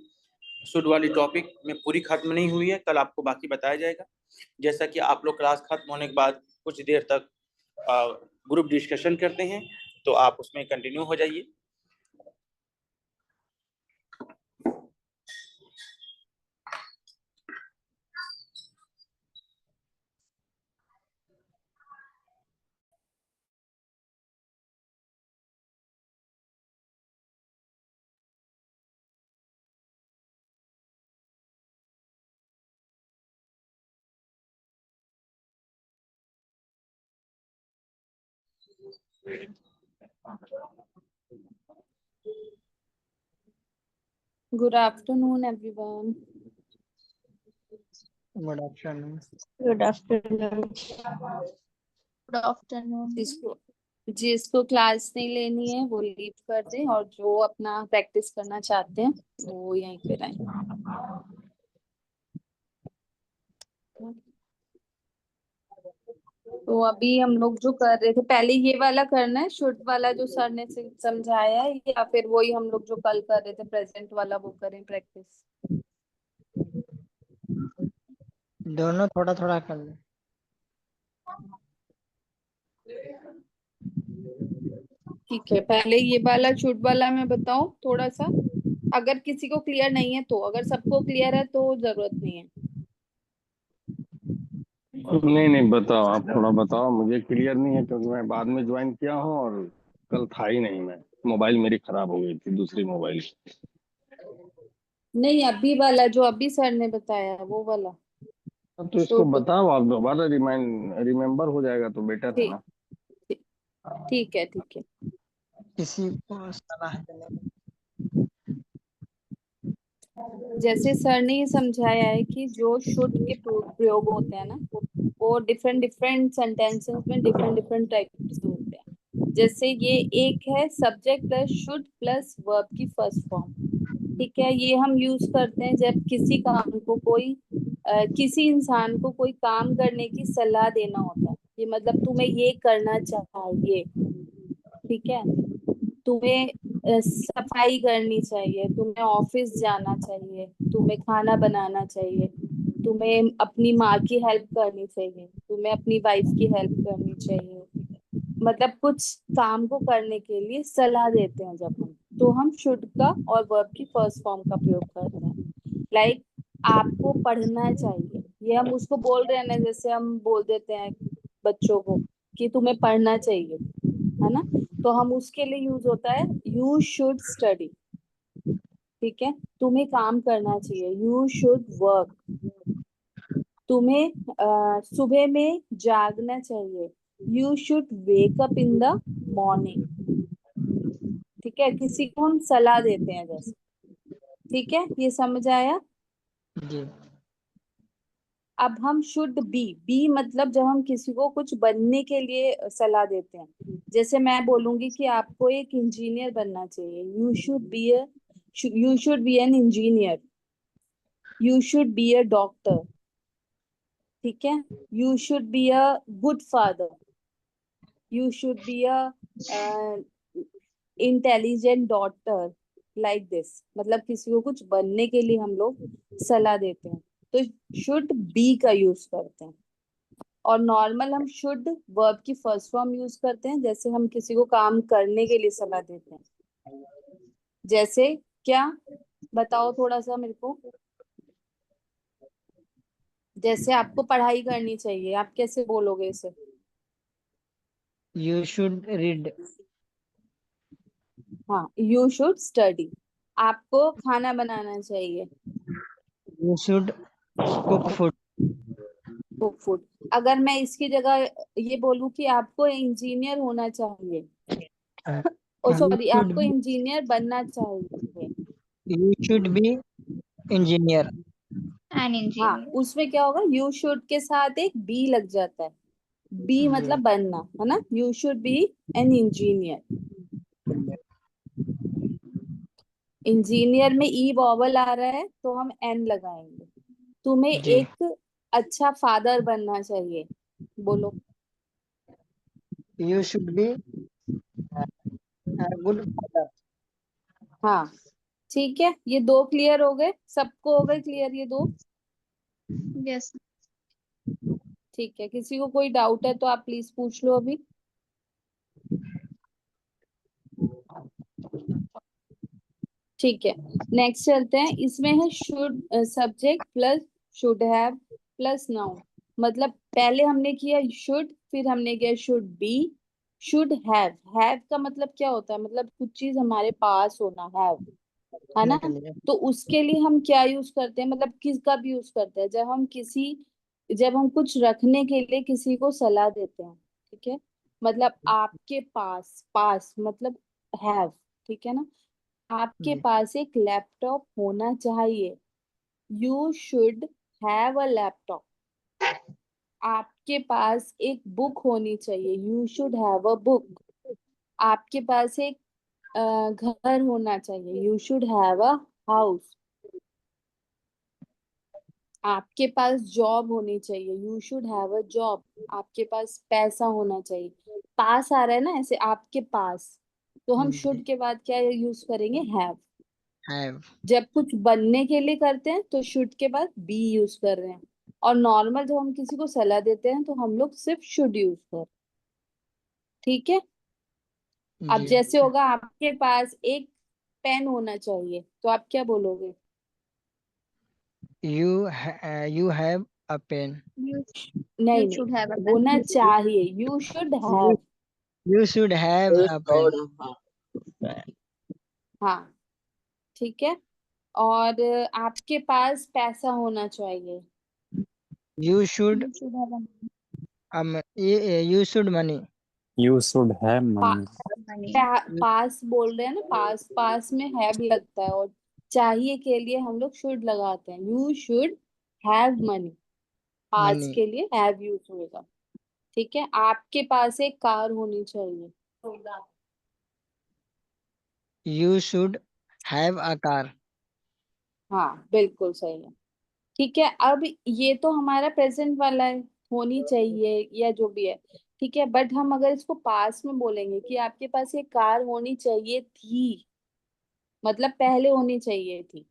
शुड वाली टॉपिक में पूरी खत्म नहीं हुई है, कल आपको बाकी बताया जाएगा। जैसा कि आप लोग क्लास खत्म होने के बाद कुछ देर तक ग्रुप डिस्कशन करते हैं, तो आप उसमें कंटिन्यू हो जाइए। Good afternoon, everyone. Good afternoon. Good afternoon. Good afternoon. जिसको क्लास नहीं लेनी है वो लीव कर दे, और जो अपना प्रैक्टिस करना चाहते हैं वो यहीं पे रहें। तो अभी हम लोग जो कर रहे थे, पहले ये वाला करना है, शुड वाला जो सर ने समझाया है, या फिर वही हम लोग जो कल कर रहे थे प्रेजेंट वाला वो करें प्रैक्टिस? दोनों थोड़ा थोड़ा कर लो। ठीक है, पहले ये वाला शुड वाला मैं बताऊं थोड़ा सा, अगर किसी को क्लियर नहीं है तो, अगर सबको क्लियर है तो जरूरत नहीं है। नहीं बताओ, आप थोड़ा बताओ, मुझे क्लियर नहीं है क्योंकि मैं बाद में ज्वाइन किया हूँ और कल था ही नहीं मैं, मोबाइल मेरी खराब हो गई थी, दूसरी मोबाइल। नहीं, अभी वाला जो अभी सर ने बताया वो वाला। अब तो इसको बताओ आप, दोबारा रिमेम्बर हो जाएगा तो बेटर है ना। ठीक है, ठीक है। किसी को सलाह देने, जैसे सर ने ये समझाया है कि जो शुड के प्रयोग होते हैं ना, वो डिफरेंट डिफरेंट सेंटेंसेस में डिफरेंट डिफरेंट टाइप से होते हैं। जैसे ये एक है subject plus should plus verb की फर्स्ट फॉर्म, ठीक है। ये हम यूज करते हैं जब किसी काम को कोई किसी इंसान को कोई काम करने की सलाह देना होता है। ये मतलब तुम्हें ये करना चाहिए, ठीक है, तुम्हें सफाई करनी चाहिए, तुम्हें ऑफिस जाना चाहिए, तुम्हें खाना बनाना चाहिए, तुम्हें अपनी माँ की हेल्प करनी चाहिए, तुम्हें अपनी वाइफ की हेल्प करनी चाहिए, मतलब कुछ काम को करने के लिए सलाह देते हैं जब हम, तो हम शुड का और वर्ब की फर्स्ट फॉर्म का प्रयोग करते हैं। लाइक आपको पढ़ना चाहिए, ये हम उसको बोल रहे हैं ना, जैसे हम बोल देते हैं बच्चों को कि तुम्हें पढ़ना चाहिए, है ना, तो हम उसके लिए यूज होता है यू शुड स्टडी। ठीक है, तुम्हें काम करना चाहिए, यू शुड वर्क। तुम्हें सुबह में जागना चाहिए, you should wake up in the morning. ठीक है, किसी को हम सलाह देते हैं जैसे। ठीक है, ये समझ आया। जी। अब हम शुड बी मतलब जब हम किसी को कुछ बनने के लिए सलाह देते हैं, जैसे मैं बोलूंगी कि आपको एक इंजीनियर बनना चाहिए, you should B an engineer, you should be a doctor. ठीक है, you should be a good father, you should be a intelligent daughter, like this. मतलब किसी को कुछ बनने के लिए हम लोग सलाह देते हैं, तो शुड बी का यूज करते हैं। और नॉर्मल हम शुड वर्ब की फर्स्ट फॉर्म यूज करते हैं, जैसे हम किसी को काम करने के लिए सलाह देते हैं। जैसे क्या, बताओ थोड़ा सा मेरे को। जैसे आपको पढ़ाई करनी चाहिए, आप कैसे बोलोगे इसे? You should read. हाँ, यू शुड स्टडी। आपको खाना बनाना चाहिए, you should cook food. Cook food. अगर मैं इसकी जगह ये बोलूं कि आपको इंजीनियर होना चाहिए, ओ यू सॉरी, शुड आपको बी इंजीनियर बनना चाहिए, you should be engineer. An हाँ, इंजीनियर। उसमें क्या होगा, यू शुड के साथ एक बी लग जाता है, बी जी। मतलब बनना, है ना, you should B an engineer. Engineer में ई वॉवल आ रहा है तो हम एन लगाएंगे। तुम्हें जी। एक अच्छा फादर बनना चाहिए, बोलो। You should be good father. हाँ, ठीक है, ये दो क्लियर हो गए, सबको हो गए क्लियर ये दो? यस। ठीक है, किसी को कोई डाउट है तो आप प्लीज पूछ लो अभी। ठीक है, नेक्स्ट चलते हैं। इसमें है should subject plus should have plus noun. मतलब पहले हमने किया शुड, फिर हमने किया शुड बी, शुड हैव का मतलब क्या होता है, मतलब कुछ चीज हमारे पास होना, हैव, है रखने ना। के लिए। तो उसके लिए हम क्या यूज करते हैं, मतलब किसका भी यूज करते हैं जब हम कुछ रखने के लिए किसी को सलाह देते हैं। ठीक है, मतलब आपके पास, पास मतलब हैव, ठीक है ना, आपके जी। पास एक लैपटॉप होना चाहिए, you should have a laptop. आपके पास एक बुक होनी चाहिए, you should have a book. आपके पास एक घर होना चाहिए, you should have a house. आपके पास जॉब होनी चाहिए, you should have a job. आपके पास पैसा होना चाहिए, पास आ रहा है ना ऐसे, आपके पास, तो हम जी। शुड के बाद क्या यूज करेंगे, हैव। हैव। जब कुछ बनने के लिए करते हैं तो शुड के बाद बी यूज कर रहे हैं, और नॉर्मल जब हम किसी को सलाह देते हैं तो हम लोग सिर्फ शुड यूज कर। ठीक है, अब जी। जैसे होगा आपके पास एक पेन होना चाहिए, तो आप क्या बोलोगे? You have a pen. You नहीं यू नहीं, शुड हैव अ पेन। होना चाहिए, you should you have. You should have a pen. हाँ, ठीक है, और आपके पास पैसा होना चाहिए, you should you should have you should money. You should have पा, money. मनी। पास बोल रहे हैं ना, पास पास में हैव लगता है, और चाहिए के लिए हम लोग शुड लगाते हैं, you should have money, pass money. के लिए हैव यूज होगा। ठीक है, आपके पास एक कार होनी चाहिए, you should have a car. हाँ बिल्कुल सही है। ठीक है, अब ये तो हमारा प्रेजेंट वाला है, होनी चाहिए या जो भी है। ठीक है, बट हम अगर इसको पास में बोलेंगे कि आपके पास ये कार होनी चाहिए थी, मतलब पहले होनी चाहिए थी,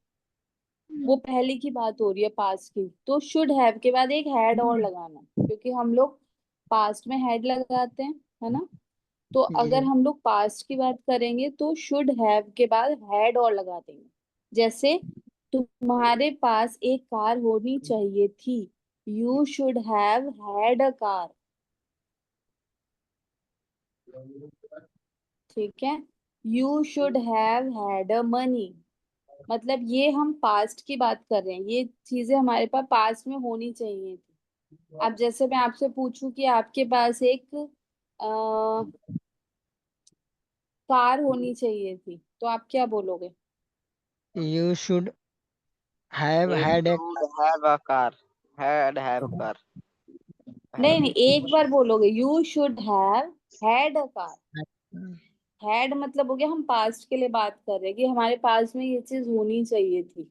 वो पहले की बात हो रही है पास्ट की, तो शुड हैव के बाद एक हैड और लगाना, क्योंकि हम लोग पास्ट में हैड लगाते हैं, है ना। तो अगर जी हम लोग पास्ट की बात करेंगे तो शुड हैव के बाद हैड और लगा देंगे। जैसे तुम्हारे पास एक कार होनी चाहिए थी, you should have had a car. ठीक है। You should have had a money, मतलब ये हम पास्ट की बात कर रहे हैं, ये चीजें हमारे पास पास्ट में होनी चाहिए थी। अब जैसे मैं आपसे पूछूं कि आपके पास एक कार होनी चाहिए थी, तो आप क्या बोलोगे? you should have You had a should have a car. Have car. नहीं Have. नहीं, एक बार बोलोगे, you should have had a car. Had मतलब हो गया हम पास्ट के लिए बात कर रहे हैं कि हमारे पास में ये चीज होनी चाहिए थी।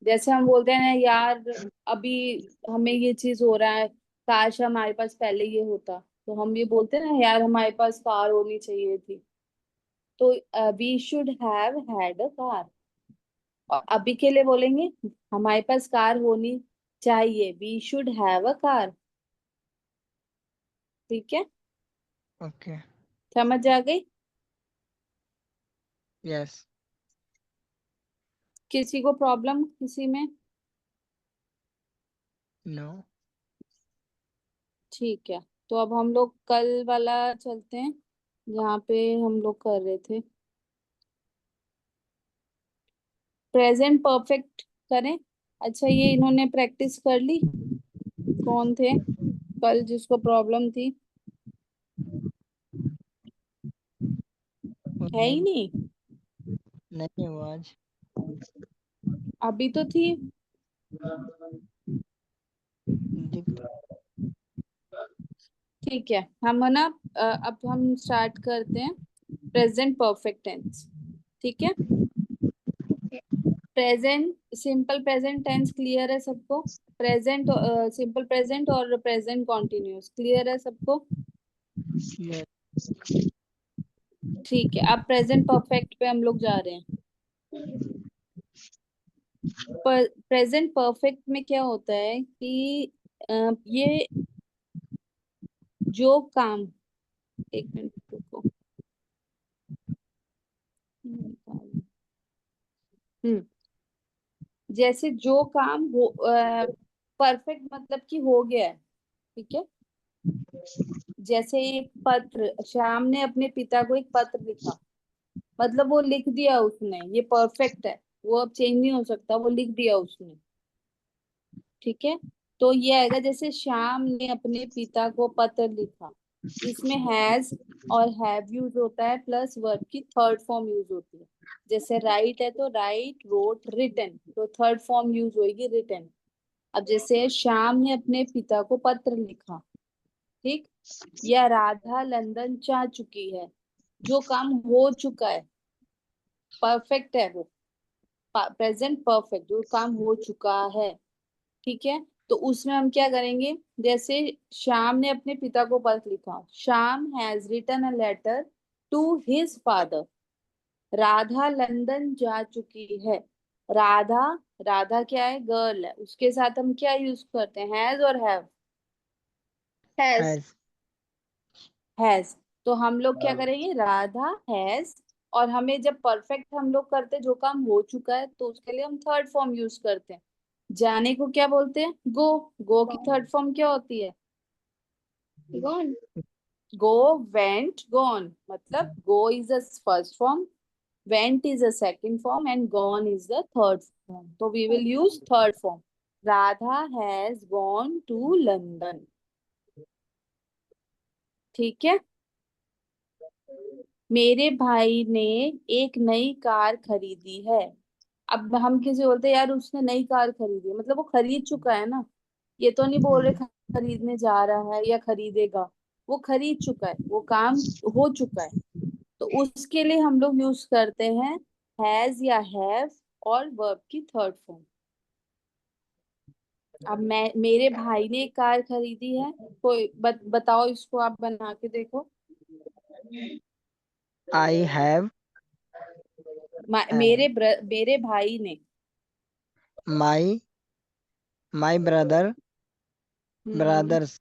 जैसे हम बोलते हैं ना यार, अभी हमें ये चीज हो रहा है, काश हमारे पास पहले ये होता, तो हम ये बोलते हैं ना यार हमारे पास कार होनी चाहिए थी। तो we should have had a car. और अभी के लिए बोलेंगे हमारे पास कार होनी चाहिए, we should have a car. ठीक है, okay समझ आ गई? yes किसी को प्रॉब्लम किसी में? no ठीक है, तो अब हम लोग कल वाला चलते हैं, जहाँ पे हम लोग कर रहे थे प्रेजेंट परफेक्ट करें। अच्छा, ये इन्होंने प्रैक्टिस कर ली? कौन थे कल जिसको प्रॉब्लम थी? है ही नहीं नहीं। नहीं हुआ आज अभी तो थी। दिख ठीक है, हम है ना अब हम स्टार्ट करते हैं प्रेजेंट परफेक्ट टेंस। ठीक है, present simple present tense clear है सबको? प्रेजेंट सिंपल प्रेजेंट और प्रेजेंट कॉन्टिन्यूस क्लियर है सबको? yes ठीक है, अब प्रेजेंट परफेक्ट पे हम लोग जा रहे हैं। प्रेजेंट परफेक्ट में क्या होता है कि ये जो काम, एक मिनट रुको। हम्म, जैसे जो काम हो परफेक्ट मतलब कि हो गया है। ठीक है, जैसे एक पत्र, श्याम ने अपने पिता को एक पत्र लिखा, मतलब वो लिख दिया उसने, ये परफेक्ट है, वो अब चेंज नहीं हो सकता, वो लिख दिया उसने। ठीक है, तो ये आएगा जैसे श्याम ने अपने पिता को पत्र लिखा। इसमें हैज और हैव यूज होता है, प्लस वर्ब की थर्ड फॉर्म यूज होती है। जैसे राइट है तो राइट, रोट, रिटन, तो थर्ड फॉर्म यूज होगी रिटन। अब जैसे श्याम ने अपने पिता को पत्र लिखा, ठीक, या राधा लंदन जा चुकी है, जो काम हो चुका है, परफेक्ट है वो, प्रेजेंट परफेक्ट, जो काम हो चुका है। ठीक है, तो उसमें हम क्या करेंगे, जैसे श्याम ने अपने पिता को पत्र लिखा, Shyam has written a letter to his father. Radha London जा चुकी है, राधा, राधा क्या है, गर्ल है, उसके साथ हम क्या यूज करते हैं, हैज और हैव? हैज। has has. तो हम लोग क्या करेंगे, राधा हैज, और हमें जब परफेक्ट हम लोग करते हैं, जो काम हो चुका है, तो उसके लिए हम थर्ड फॉर्म यूज करते हैं। जाने को क्या बोलते हैं, गो। गो की थर्ड फॉर्म क्या होती है? गॉन। गो, वेंट, गॉन, मतलब go is the first form, went is a second form, and gone is the third form. So we will use third form. Radha has gone to London. ठीक है, मेरे भाई ने एक नई कार खरीदी है। अब हम किसी बोलते हैं यार उसने नई कार खरीदी है, मतलब वो खरीद चुका है ना, ये तो नहीं बोल रहे खरीदने जा रहा है या खरीदेगा, वो खरीद चुका है, वो काम हो चुका है। तो उसके लिए हम लोग यूज करते हैं हैज या हैव और वर्ब की थर्ड फॉर्म। अब मैं, मेरे भाई ने एक कार खरीदी है, कोई बताओ इसको, आप बना के देखो। I have मेरे भाई ने, my brother brothers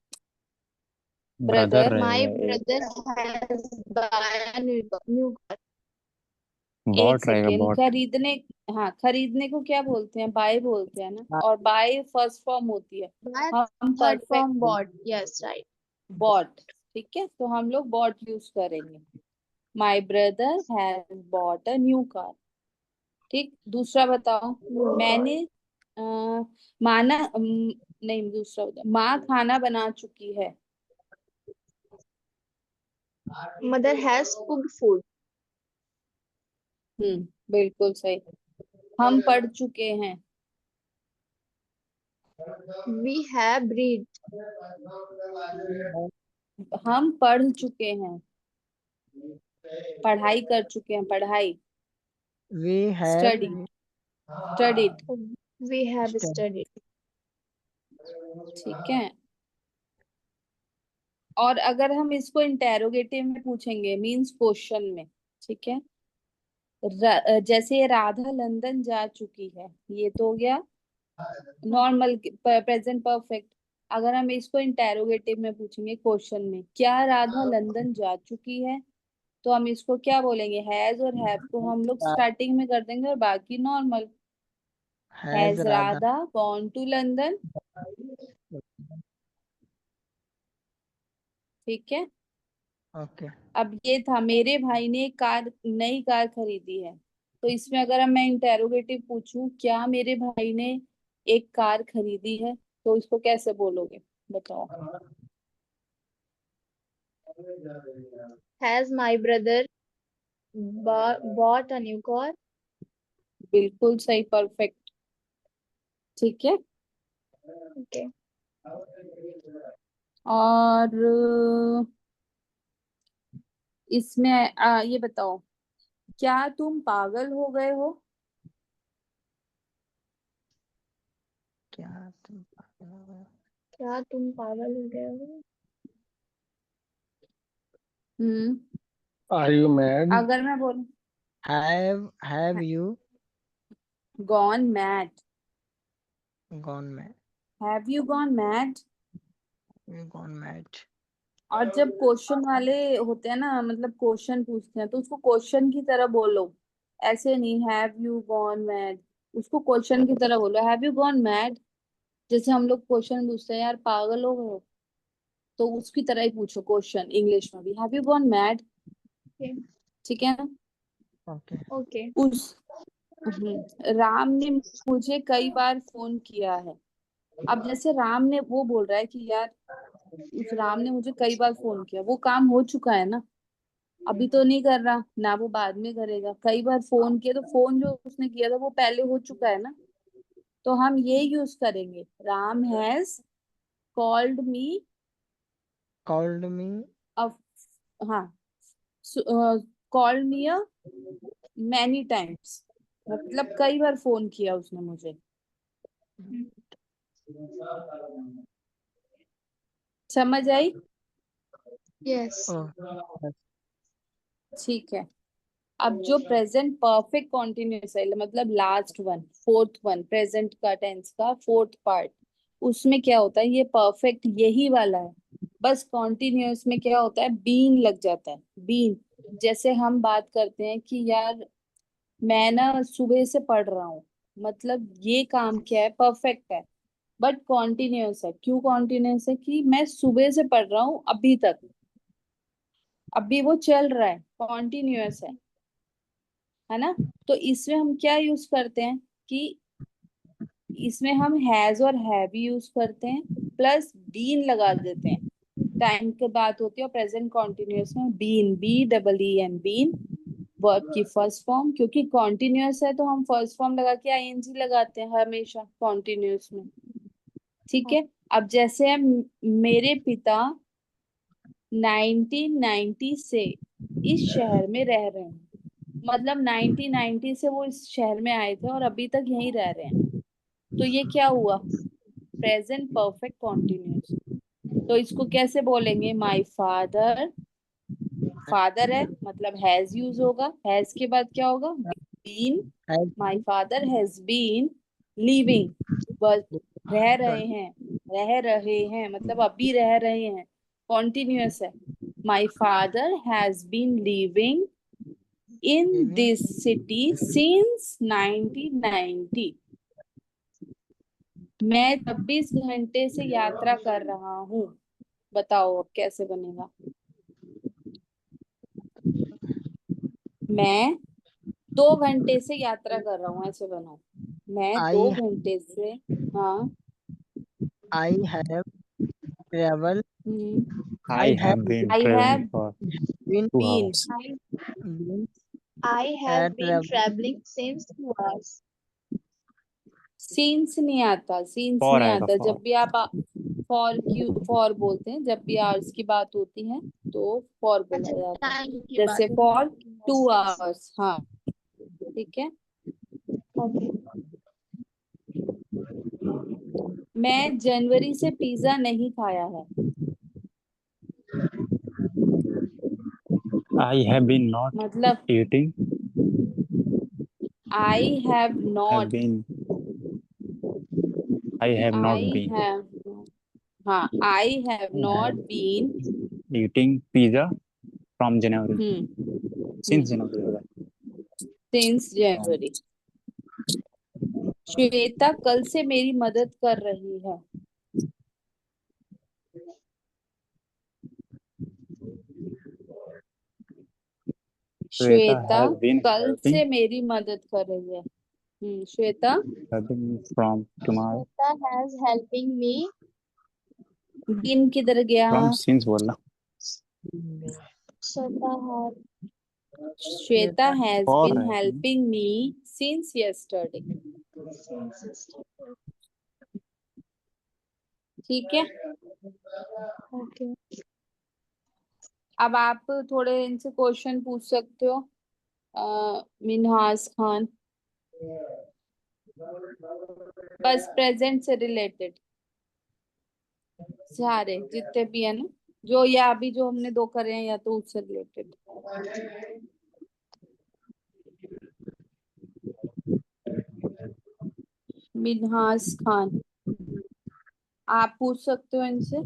brother My brother has bought a new car. एक बॉट रहेगा सेकेंड, बॉट। खरीदने, हाँ खरीदने को क्या बोलते हैं? बाय बोलते हैं ना, और बाय फर्स्ट फॉर्म होती है, But हम third perfect form bought. Yes, right. Bought, ठीक है, तो हम लोग बॉट यूज करेंगे। My brother has bought a new car. ठीक, दूसरा बताओ। मैंने माना नहीं, दूसरा बताओ। माँ खाना बना चुकी है। Mother has cooked food. बिल्कुल सही। हम पढ़ चुके हैं। We have read. हम पढ़ चुके हैं, पढ़ाई कर चुके हैं, पढ़ाई, we have study, studied, We have Studied. studied. ठीक है। और अगर हम इसको इंटेरोगेटिव में पूछेंगे, मींस क्वेश्चन में, ठीक है, जैसे राधा लंदन जा चुकी है, ये तो हो गया नॉर्मल प्रेजेंट परफेक्ट। अगर हम इसको इंटेरोगेटिव में पूछेंगे, क्वेश्चन में, क्या राधा लंदन जा चुकी है, तो हम इसको क्या बोलेंगे? हैज और हैव को हम लोग स्टार्टिंग में कर देंगे और बाकी normal. has has Radha Radha gone to London, ठीक है। okay अब ये था, मेरे भाई ने नई कार खरीदी है, तो इसमें अगर मैं इंटेरोगेटिव पूछूं, क्या मेरे भाई ने एक कार खरीदी है, तो इसको कैसे बोलोगे? बताओ। Has my brother bought a new car? बिल्कुल सही, परफेक्ट, ठीक है। Okay. और इसमें ये बताओ, क्या तुम पागल हो गए हो? क्या तुम पागल हो गए? क्या तुम पागल हो गए हो? Are you mad? अगर मैं बोलूं have you gone mad, gone mad? Have you gone mad. You gone mad? और जब क्वेश्चन वाले होते हैं ना, मतलब क्वेश्चन पूछते हैं, तो उसको क्वेश्चन की तरह बोलो, ऐसे नहीं हैव यू गॉन मैड, उसको क्वेश्चन की तरह बोलो, हैव यू गॉन मैड। जैसे हम लोग क्वेश्चन पूछते हैं, यार पागल हो गए हो, तो उसकी तरह ही पूछो क्वेश्चन इंग्लिश में भी, have you gone mad, Okay. ठीक है ना। Okay. Okay. उस राम ने मुझे कई बार फोन किया है। अब जैसे राम ने, वो बोल रहा है कि यार उस राम ने मुझे कई बार फोन किया, वो काम हो चुका है ना, अभी तो नहीं कर रहा ना, वो बाद में करेगा। कई बार फोन किया, तो फोन जो उसने किया था वो पहले हो चुका है ना, तो हम ये यूज करेंगे, Ram has called me Called me हाँ, called me a many times, मतलब कई बार फोन किया उसने मुझे। समझ आई? Yes. oh ठीक है। अब जो प्रेजेंट परफेक्ट कॉन्टिन्यूस है, मतलब last one, fourth one, present का टेंस का फोर्थ पार्ट, उसमें क्या होता है? ये परफेक्ट यही वाला है, बस कॉन्टिन्यूस में क्या होता है? बीन लग जाता है, बीन। जैसे हम बात करते हैं कि यार मैं ना सुबह से पढ़ रहा हूँ, मतलब ये काम क्या है? परफेक्ट है, बट कॉन्टिन्यूस है। क्यों कॉन्टिन्यूस है? कि मैं सुबह से पढ़ रहा हूँ अभी तक, अभी वो चल रहा है, कॉन्टिन्यूस है ना। तो इसमें हम क्या यूज करते हैं कि इसमें हम हैज और हैव यूज करते हैं, प्लस बीन लगा देते हैं। टाइम की बात होती है और प्रेजेंट कॉन्टिन्यूस में बीन, BEEN, बीन वर्ब की फर्स्ट फॉर्म, क्योंकि कॉन्टिन्यूस है तो हम फर्स्ट फॉर्म लगा के ING लगाते हैं हमेशा कॉन्टिन्यूस में, ठीक है। अब जैसे हम, मेरे पिता 1990 से इस शहर में रह रहे हैं, मतलब 1990 से वो इस शहर में आए थे और अभी तक यहीं रह रहे हैं, तो ये क्या हुआ? Present perfect continuous. तो इसको कैसे बोलेंगे? माय फादर, फादर है मतलब हैज यूज होगा, हैज के बाद क्या होगा? Been, has my father has been living रह रहे हैं मतलब अभी रह रहे हैं, कॉन्टिन्यूअस है। My father has been living in this city since 1990। मैं 26 घंटे से यात्रा कर रहा हूँ। बताओ अब कैसे बनेगा। मैं 2 घंटे से यात्रा कर रहा हूँ, ऐसे बनाओ। मैं 2 I घंटे से, हाँ। I have traveled. I I have have been I traveling have for been 2 been hours. been I have at been traveling since 2 hours. Scenes नहीं आता, सीन्स For नहीं आएगा आता। for. जब भी आप फॉर बोलते हैं, जब भी आवर्स की बात होती है तो फॉर बोला अच्छा, जाता है। टाइम की जैसे बात फॉर है। 2 आवर्स, हाँ ठीक है। ओके। मैं जनवरी से पिज्जा नहीं खाया है। I have been not मतलब eating. I have Have not, been. I have not I been have, हाँ I have not been eating pizza from January. Since हम्म January. Since January. श्वेता कल से मेरी मदद कर रही है। श्वेता has been कल helping से मेरी मदद कर रही है। Shweta from tomorrow. Shweta has helping me. दिन किधर गया। From since बोलना. Shweta has Shweta has For been है. Helping me since yesterday. ठीक है। okay. अब आप थोड़े इनसे क्वेश्चन पूछ सकते हो। मिनहास खान, बस प्रेजेंट से रिलेटेड सारे जितने भी है ना, जो या अभी जो हमने 2 करे हैं या तो उससे रिलेटेड। मिनहास खान, आप पूछ सकते हो इनसे।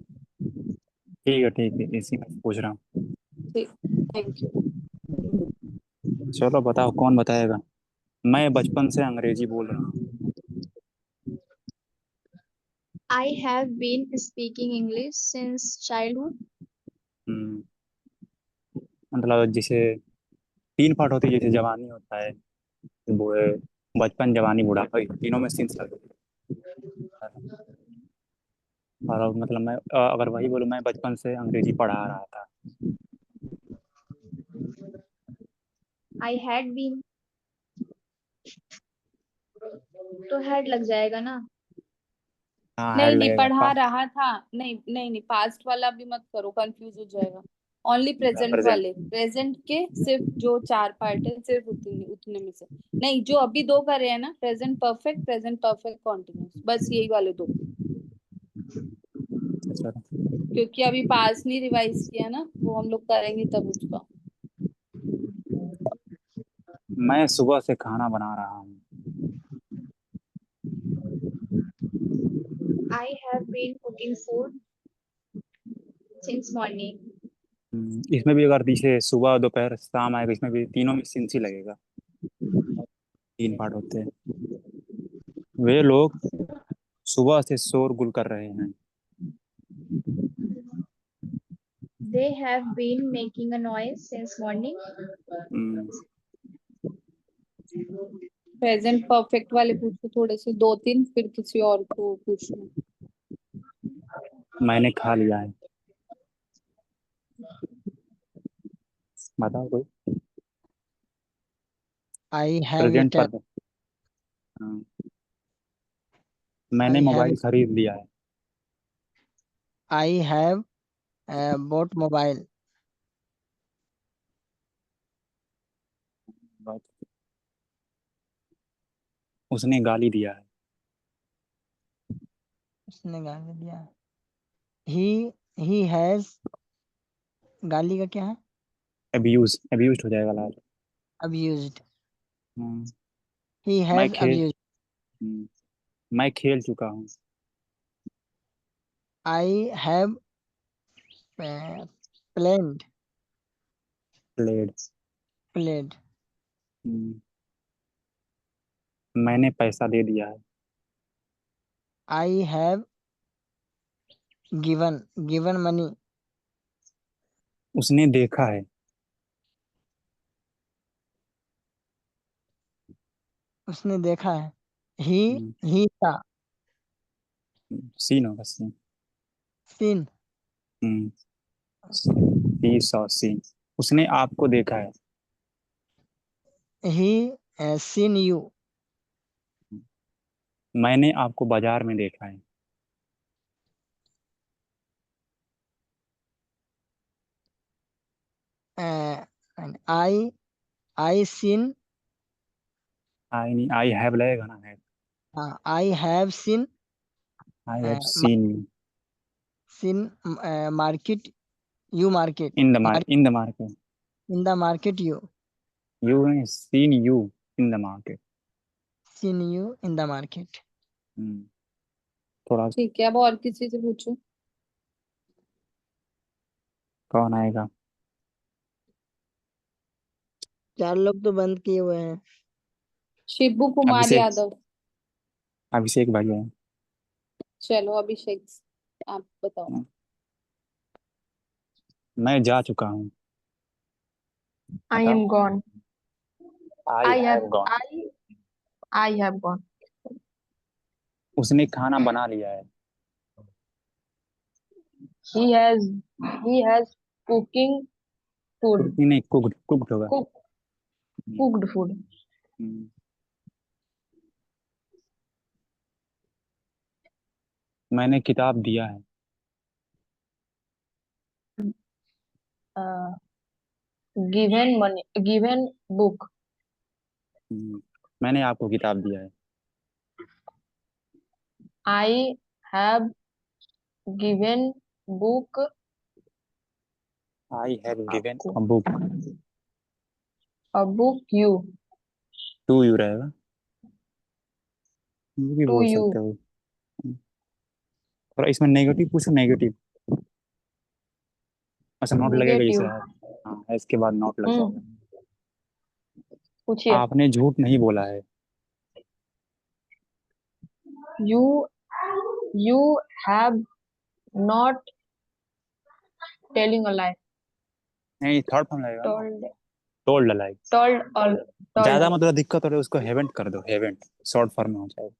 ठीक है इसी में पूछ रहा हूँ. ठीक, थैंक यू। चलो बताओ कौन बताएगा. मैं बचपन से अंग्रेजी बोल रहा हूँ. I have been speaking English since childhood. मतलब जैसे 3 पार्ट होते हैं, जैसे जवानी होता है, वो है बचपन, जवानी, बुढ़ापा, तीनों में सिंस लगते हैं. और मतलब मैं अगर वही बोलूँ, मैं बचपन से अंग्रेजी पढ़ा रहा था. I had been. तो हेड लग जाएगा ना। हाँ नहीं हेड नहीं, लगेगा. पढ़ा रहा था। नहीं नहीं नहीं, पास्ट वाला भी मत करो, कंफ्यूज हो जाएगा। Only present present. वाले, प्रेजेंट के सिर्फ जो 4 पार्ट है, सिर्फ उतने उतने में से। नहीं, जो अभी 2 कर रहे हैं ना, प्रेजेंट परफेक्ट कॉन्टिन्यूस, बस यही वाले 2। अच्छा. क्योंकि अभी पास नहीं रिवाइज किया ना, वो हम लोग करेंगे तब उसका। मैं सुबह से खाना बना रहा हूँ. I have been cooking food since morning. इसमें भी अगर पीछे सुबह, दोपहर, शाम आएगा, इसमें भी तीनों में सिंस ही लगेगा. 3 पार्ट होते हैं. वे लोग सुबह से शोरगुल कर रहे हैं. They have been making a noise since morning. Present perfect वाले पूछो थोड़े से, 2-3, फिर किसी और को पूछना। मैंने खा लिया है. बताओ कोई. I have present eaten. Perfect. मैंने I मोबाइल have खरीद लिया है. I have bought mobile. उसने गाली दिया है. उसने गाली दिया. He has. गाली का क्या है? अब्यूज्ड हो जाएगा लाल. Abused. हम्म, He मैं has खेल abused. मैं खेल चुका हूँ। I have played. Played. Played. मैंने पैसा दे दिया है। I have given money. उसने देखा है। उसने देखा है। He saw. सीन होगा सीन। Seen. सी सॉ सीन। उसने आपको देखा है। He seen you. मैंने आपको बाजार में देखा है। And I seen. आई नहीं, आई हैव लगेगा ना है। I have seen. I have Ma- seen you seen market. You market. In the market. In the market. In the market. You you seen you in the market. seen you in the market. थोड़ा। ठीक है, अब और किसी से पूछो। कौन आएगा? 4 लोग तो बंद किए हुए हैं। शिबू कुमार अभिषेक। यादव। अभिषेक भाई है। चलो अभिषेक, आप बताओ। मैं जा चुका हूँ। I am gone. I I have have gone. I have gone. उसने खाना बना लिया है। He has cooking food. नहीं, कुक्ड होगा। Cooked food. हम्म। मैंने किताब दिया है। Uh, given book. मैंने आपको किताब दिया है। I have given book I have given आपको a book a book you to you रहेगा। ये भी to बोल you. सकते हो। थोड़ा इसमें नेगेटिव पूछो, नेगेटिव। अच्छा, नोट लगेगा जैसे Negative. है। हाँ, है इसके बाद नोट लग जाएगा। पूछिए। आपने झूठ नहीं बोला है। You have not telling a lie. नहीं, थर्ड फॉर्म लगेगा ना। Told told like. told ज्यादा मतलब दिक्कत हो रही है उसको हेवेंट कर दो। हेवेंट शॉर्ट फॉर्म में हो जाएगा।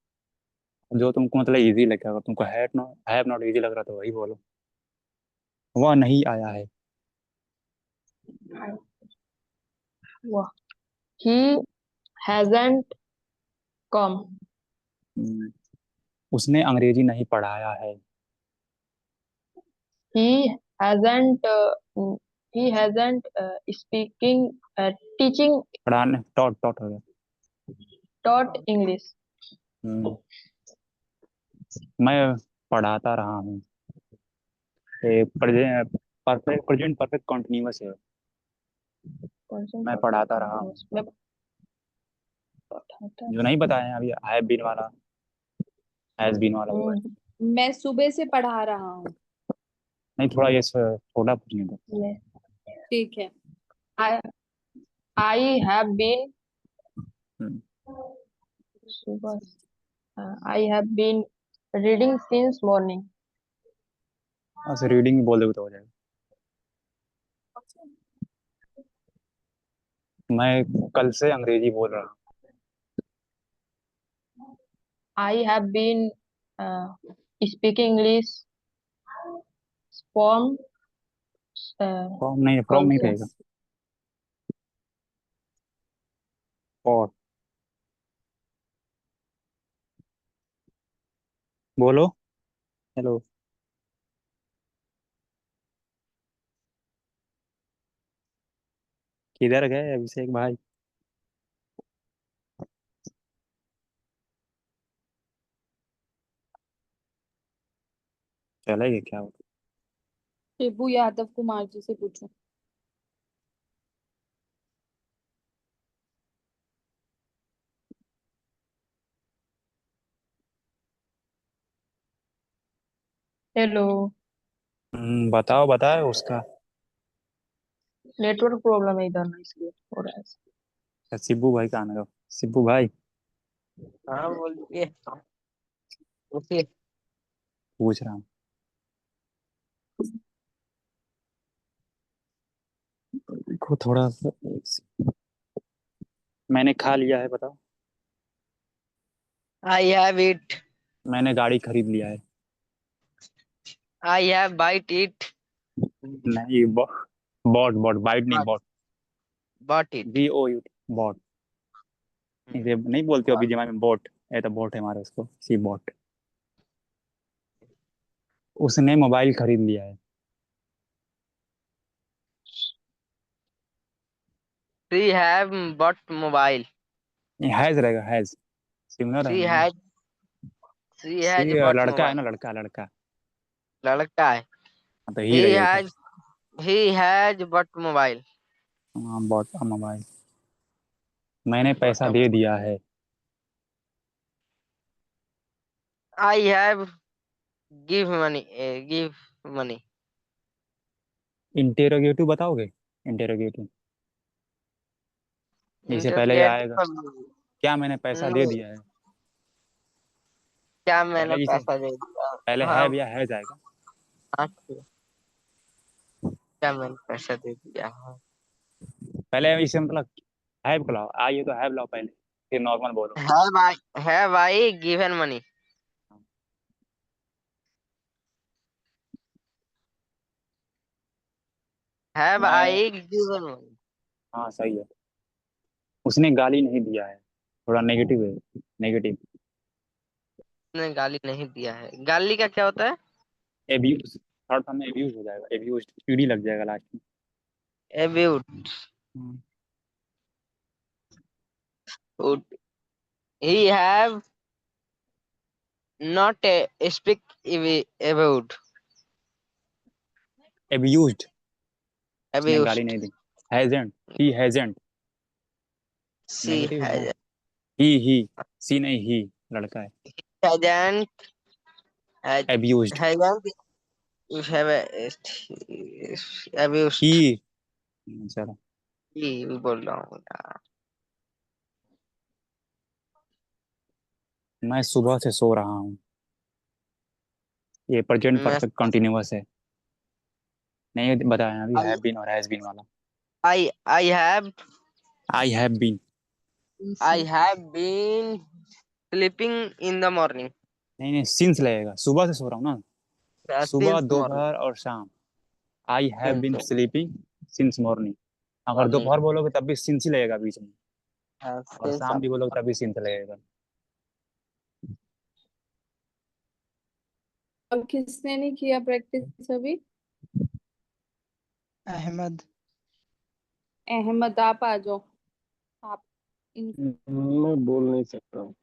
जो तुमको मतलब इजी लगेगा, अगर तुमको हैव नॉट इजी लग रहा तो वही बोलो। वह नहीं आया है। Wow. He hasn't come. उसने अंग्रेजी नहीं पढ़ाया है। He hasn't speaking teaching पढ़ाने टॉट टॉट हो गया। taught English. मैं पढ़ाता रहा हूँ। प्रेजेंट परफेक्ट कॉन्टिन्यूअस है। मैं पढ़ाता रहा हूँ। मैं पढ़ाता जो नहीं बताए हैं अभी, हैव बीन वाला, हैज बीन वाला वो है। मैं सुबह से पढ़ा रहा हूँ। नहीं, थोड़ा ये थोड़ा पूछने दो। ठीक है। I have been I have been reading since morning. अच्छा, रीडिंग बोल दोगे तो हो जाएगा। मैं कल से अंग्रेजी बोल रहा हूँ। I have been speaking English from from नहीं, फ्रॉम कल नहीं से रहेगा। और बोलो। हेलो। किधर गए अभिषेक भाई? चलेगा क्या? शिबू यादव कुमार जी से पूछो। हेलो। बताओ बताओ उसका। नेटवर्क प्रॉब्लम है इधर ना, इसलिए हो रहा है ऐसा। शिबू भाई का आना। शिबू भाई हाँ बोलिए। पूछिए। पूछ रहा हूँ। देखो थोड़ा सा। मैंने खा लिया है, बताओ। I have eat. मैंने गाड़ी खरीद लिया है। I have bite it. नहीं, बॉट बॉट बाइट नहीं, bought. Bought it. BOUT bought. इसे नहीं बोलते हो अभी जमाने में बॉट। ये तो बॉट है हमारा, उसको सी बॉट। उसने मोबाइल खरीद लिया है। She have bought mobile. ये हैज रहेगा, हैज। सिमिलर है शी ना। Has she has see bought लड़का है मोबाइल। ना, लड़का लड़का। लड़का है। हाँ, तो ही ही रहेगा फिर। Has he has bot mobile. हाँ, बॉट मोबाइल। मैंने बॉट पैसा दे दिया है। I have give money. Give money. Interrogative बताओगे? इंटेरोगेटिव। जैसे पहले ये इंटरोगेट। आएगा। क्या मैंने पैसा दे दिया है? क्या मैंने पहले जैसे पैसा दे दिया? पहले हाँ। है या है जाएगा। हाँ, क्या मैंने पैसा दे दिया? हाँ। पहले इसे मतलब हैव को लाओ, आइए तो हैव लाओ पहले, फिर नॉर्मल बोलो। Have I given money. Have मैं आई गिवन मनी। हाँ सही है। उसने गाली नहीं दिया है। थोड़ा नेगेटिव है। नेगेटिव। ने गाली नहीं दिया है। गाली का क्या होता है? एब्यूज। थर्ड फॉर्म में एब्यूज हो जाएगा, एब्यूज ईडी लग जाएगा लास्ट में। एब्यूट। हम्म। Would he have not speak about एब्यूज्ड। उसने गाली abused? नहीं दी। हैजेंट। ही हैजेंट। She नेगेटिव है ना। has ही सी नहीं, ही लड़का है। hasn't has एब्यूज्ड। hasn't have abused। ही। चलो। ही बोल रहा हूँ यार। मैं सुबह से सो रहा हूँ। ये प्रेजेंट मैं परफेक्ट कंटिन्यूअस है। नहीं बताया अभी, हैव बीन और हैज बीन वाला। I have I have been. I have been sleeping in the morning। नहीं नहीं, सिंस लगेगा, सुबह से सो रहा हूँ ना। सुबह, Since morning। दोपहर और शाम। I have been Since sleeping since morning. अगर morning। दोपहर बोलोगे तब भी सिंस ही लगेगा बीच में। और Since शाम भी बोलोगे तब भी सिंस लगेगा। और किसने नहीं किया प्रैक्टिस अभी? अहमद। अहमद आप आ जाओ। आप इन मैं बोल नहीं सकता हूँ।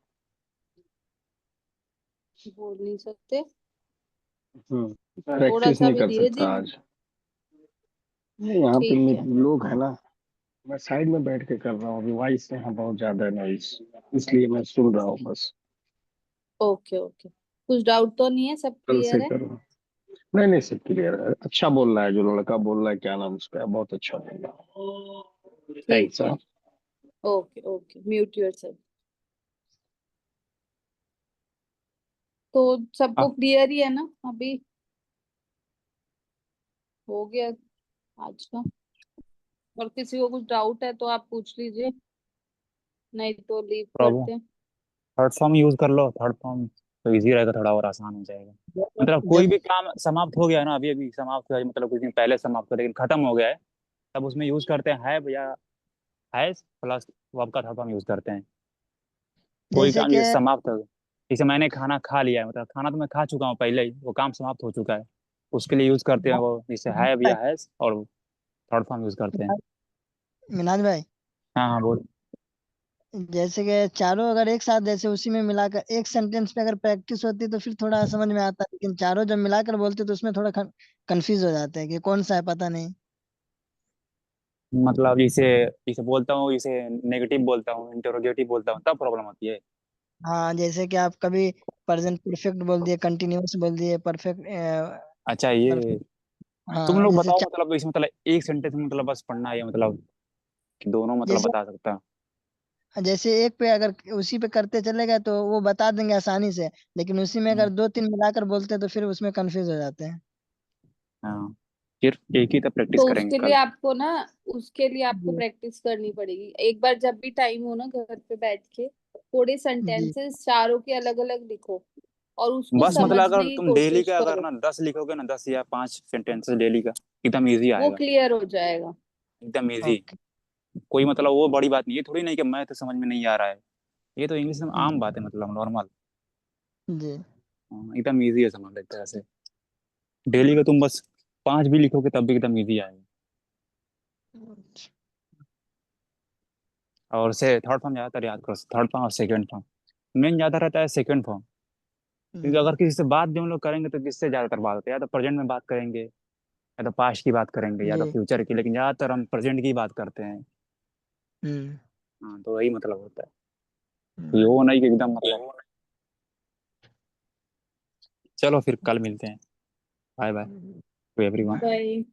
बोल नहीं सकते? थोड़ा प्रैक्टिस सा नहीं भी कर धीरे सकता धीरे। आज। नहीं, यहाँ पे ठीक है। लोग है ना। मैं साइड में बैठ के कर रहा हूँ अभी, वॉइस यहाँ बहुत ज्यादा है, नॉइस। इसलिए मैं सुन रहा हूँ बस। ओके ओके, कुछ डाउट तो नहीं है, सब कल से क्लियर है? करूँ। नहीं नहीं, सब क्लियर है। अच्छा बोल रहा है जो लड़का बोल रहा है, क्या नाम उसका है, बहुत अच्छा बोल रहा है। ठीक थैंक्स। है। Okay okay, mute yourself. तो सबको क्लियर ही है ना अभी? हो गया आज का। और किसी को कुछ डाउट है तो आप पूछ लीजिए, नहीं तो लीव प्रॉब्लम। करते हैं। थर्ड फॉर्म यूज कर लो, थर्ड फॉर्म तो इजी रहेगा, थोड़ा और आसान हो जाएगा। मतलब कोई जब भी काम समाप्त हो गया है ना, अभी अभी समाप्त हुआ है, मतलब कुछ दिन पहले समाप्त हुआ लेकिन खत्म हो गया है, तब उसमें यूज करते हैं हैव या हैज प्लस वर्ब का थर्ड फॉर्म यूज करते हैं। कोई जैसे काम कि जैसे समाप्त हो गया, जैसे मैंने खाना खा लिया है, मतलब खाना तो मैं खा चुका हूँ पहले ही, वो काम समाप्त हो चुका है, उसके लिए यूज करते हैं वो, जैसे हैव या हैज, और थर्ड फॉर्म यूज करते हैं। मिनाज भाई, हाँ हाँ बोल। जैसे कि चारों अगर एक साथ जैसे उसी में मिलाकर एक सेंटेंस पे अगर प्रैक्टिस होती तो फिर थोड़ा समझ में आता, लेकिन चारों जब मिलाकर बोलते तो उसमें थोड़ा कंफ्यूज हो जाते हैं कि कौन सा है पता नहीं। मतलब जैसे जैसे बोलता हूँ, जैसे नेगेटिव बोलता हूँ, इंटरोगेटिव बोलता हूँ, तब प्रॉब्लम होती है। हाँ, जैसे कि आप कभी प्रेजेंट परफेक्ट बोल दिए, कंटिन्यूअस बोल दिए, परफेक्ट। अच्छा ये तुम हाँ, लोग जैसे बताओ, क्या, मतलब इसमें मतलब एक सेंटेंस में मतलब बस पढ़ना है, मतलब कि दोनों मतलब जैसे बता सकता है? जैसे एक पे अगर उसी पे करते चले गए तो वो बता देंगे आसानी से, लेकिन उसी में अगर दो तीन मिलाकर बोलते हैं तो फिर उसमें कंफ्यूज हो जाते हैं। हाँ, फिर एक ही तो प्रैक्टिस तो करेंगे उसके लिए कल। आपको ना, उसके लिए आपको जी प्रैक्टिस करनी पड़ेगी। एक बार जब भी टाइम हो ना, घर पे बैठ के थोड़े जी सेंटेंसेस चारों के अलग अलग लिखो और उसको बस मतलब समझने अगर की तुम डेली कोशिश का अगर करो, ना 10 लिखोगे ना, 10 या 5 सेंटेंसेस डेली का, एकदम इजी वो आएगा। क्लियर हो जाएगा। एकदम इजी। ओके। कोई मतलब वो बड़ी बात नहीं है, थोड़ी नहीं कि मैं तो समझ में नहीं आ रहा है। ये तो इंग्लिश में आम जी बात है, मतलब नॉर्मल। जी एकदम इजी है, समझ लेते हैं ऐसे। डेली का तुम बस 5 भी लिखोगे तब भी एकदम इजी आएगा। और से थर्ड फॉर्म ज्यादातर याद करो, थर्ड फॉर्म और सेकंड फॉर्म। मेन ज्यादा रहता है सेकंड फॉर्म। क्योंकि जी अगर किसी से बात भी हम लोग करेंगे तो किससे ज्यादातर बात होती है, या तो प्रेजेंट में बात करेंगे, या तो पास्ट की बात करेंगे, या तो जी फ्यूचर की, लेकिन ज्यादातर हम प्रेजेंट की बात करते हैं। हम्म हाँ, तो वही मतलब होता है। तो ये हम्म। वो नहीं कि एकदम मतलब। चलो फिर कल मिलते हैं। Bye bye to everyone. Bye.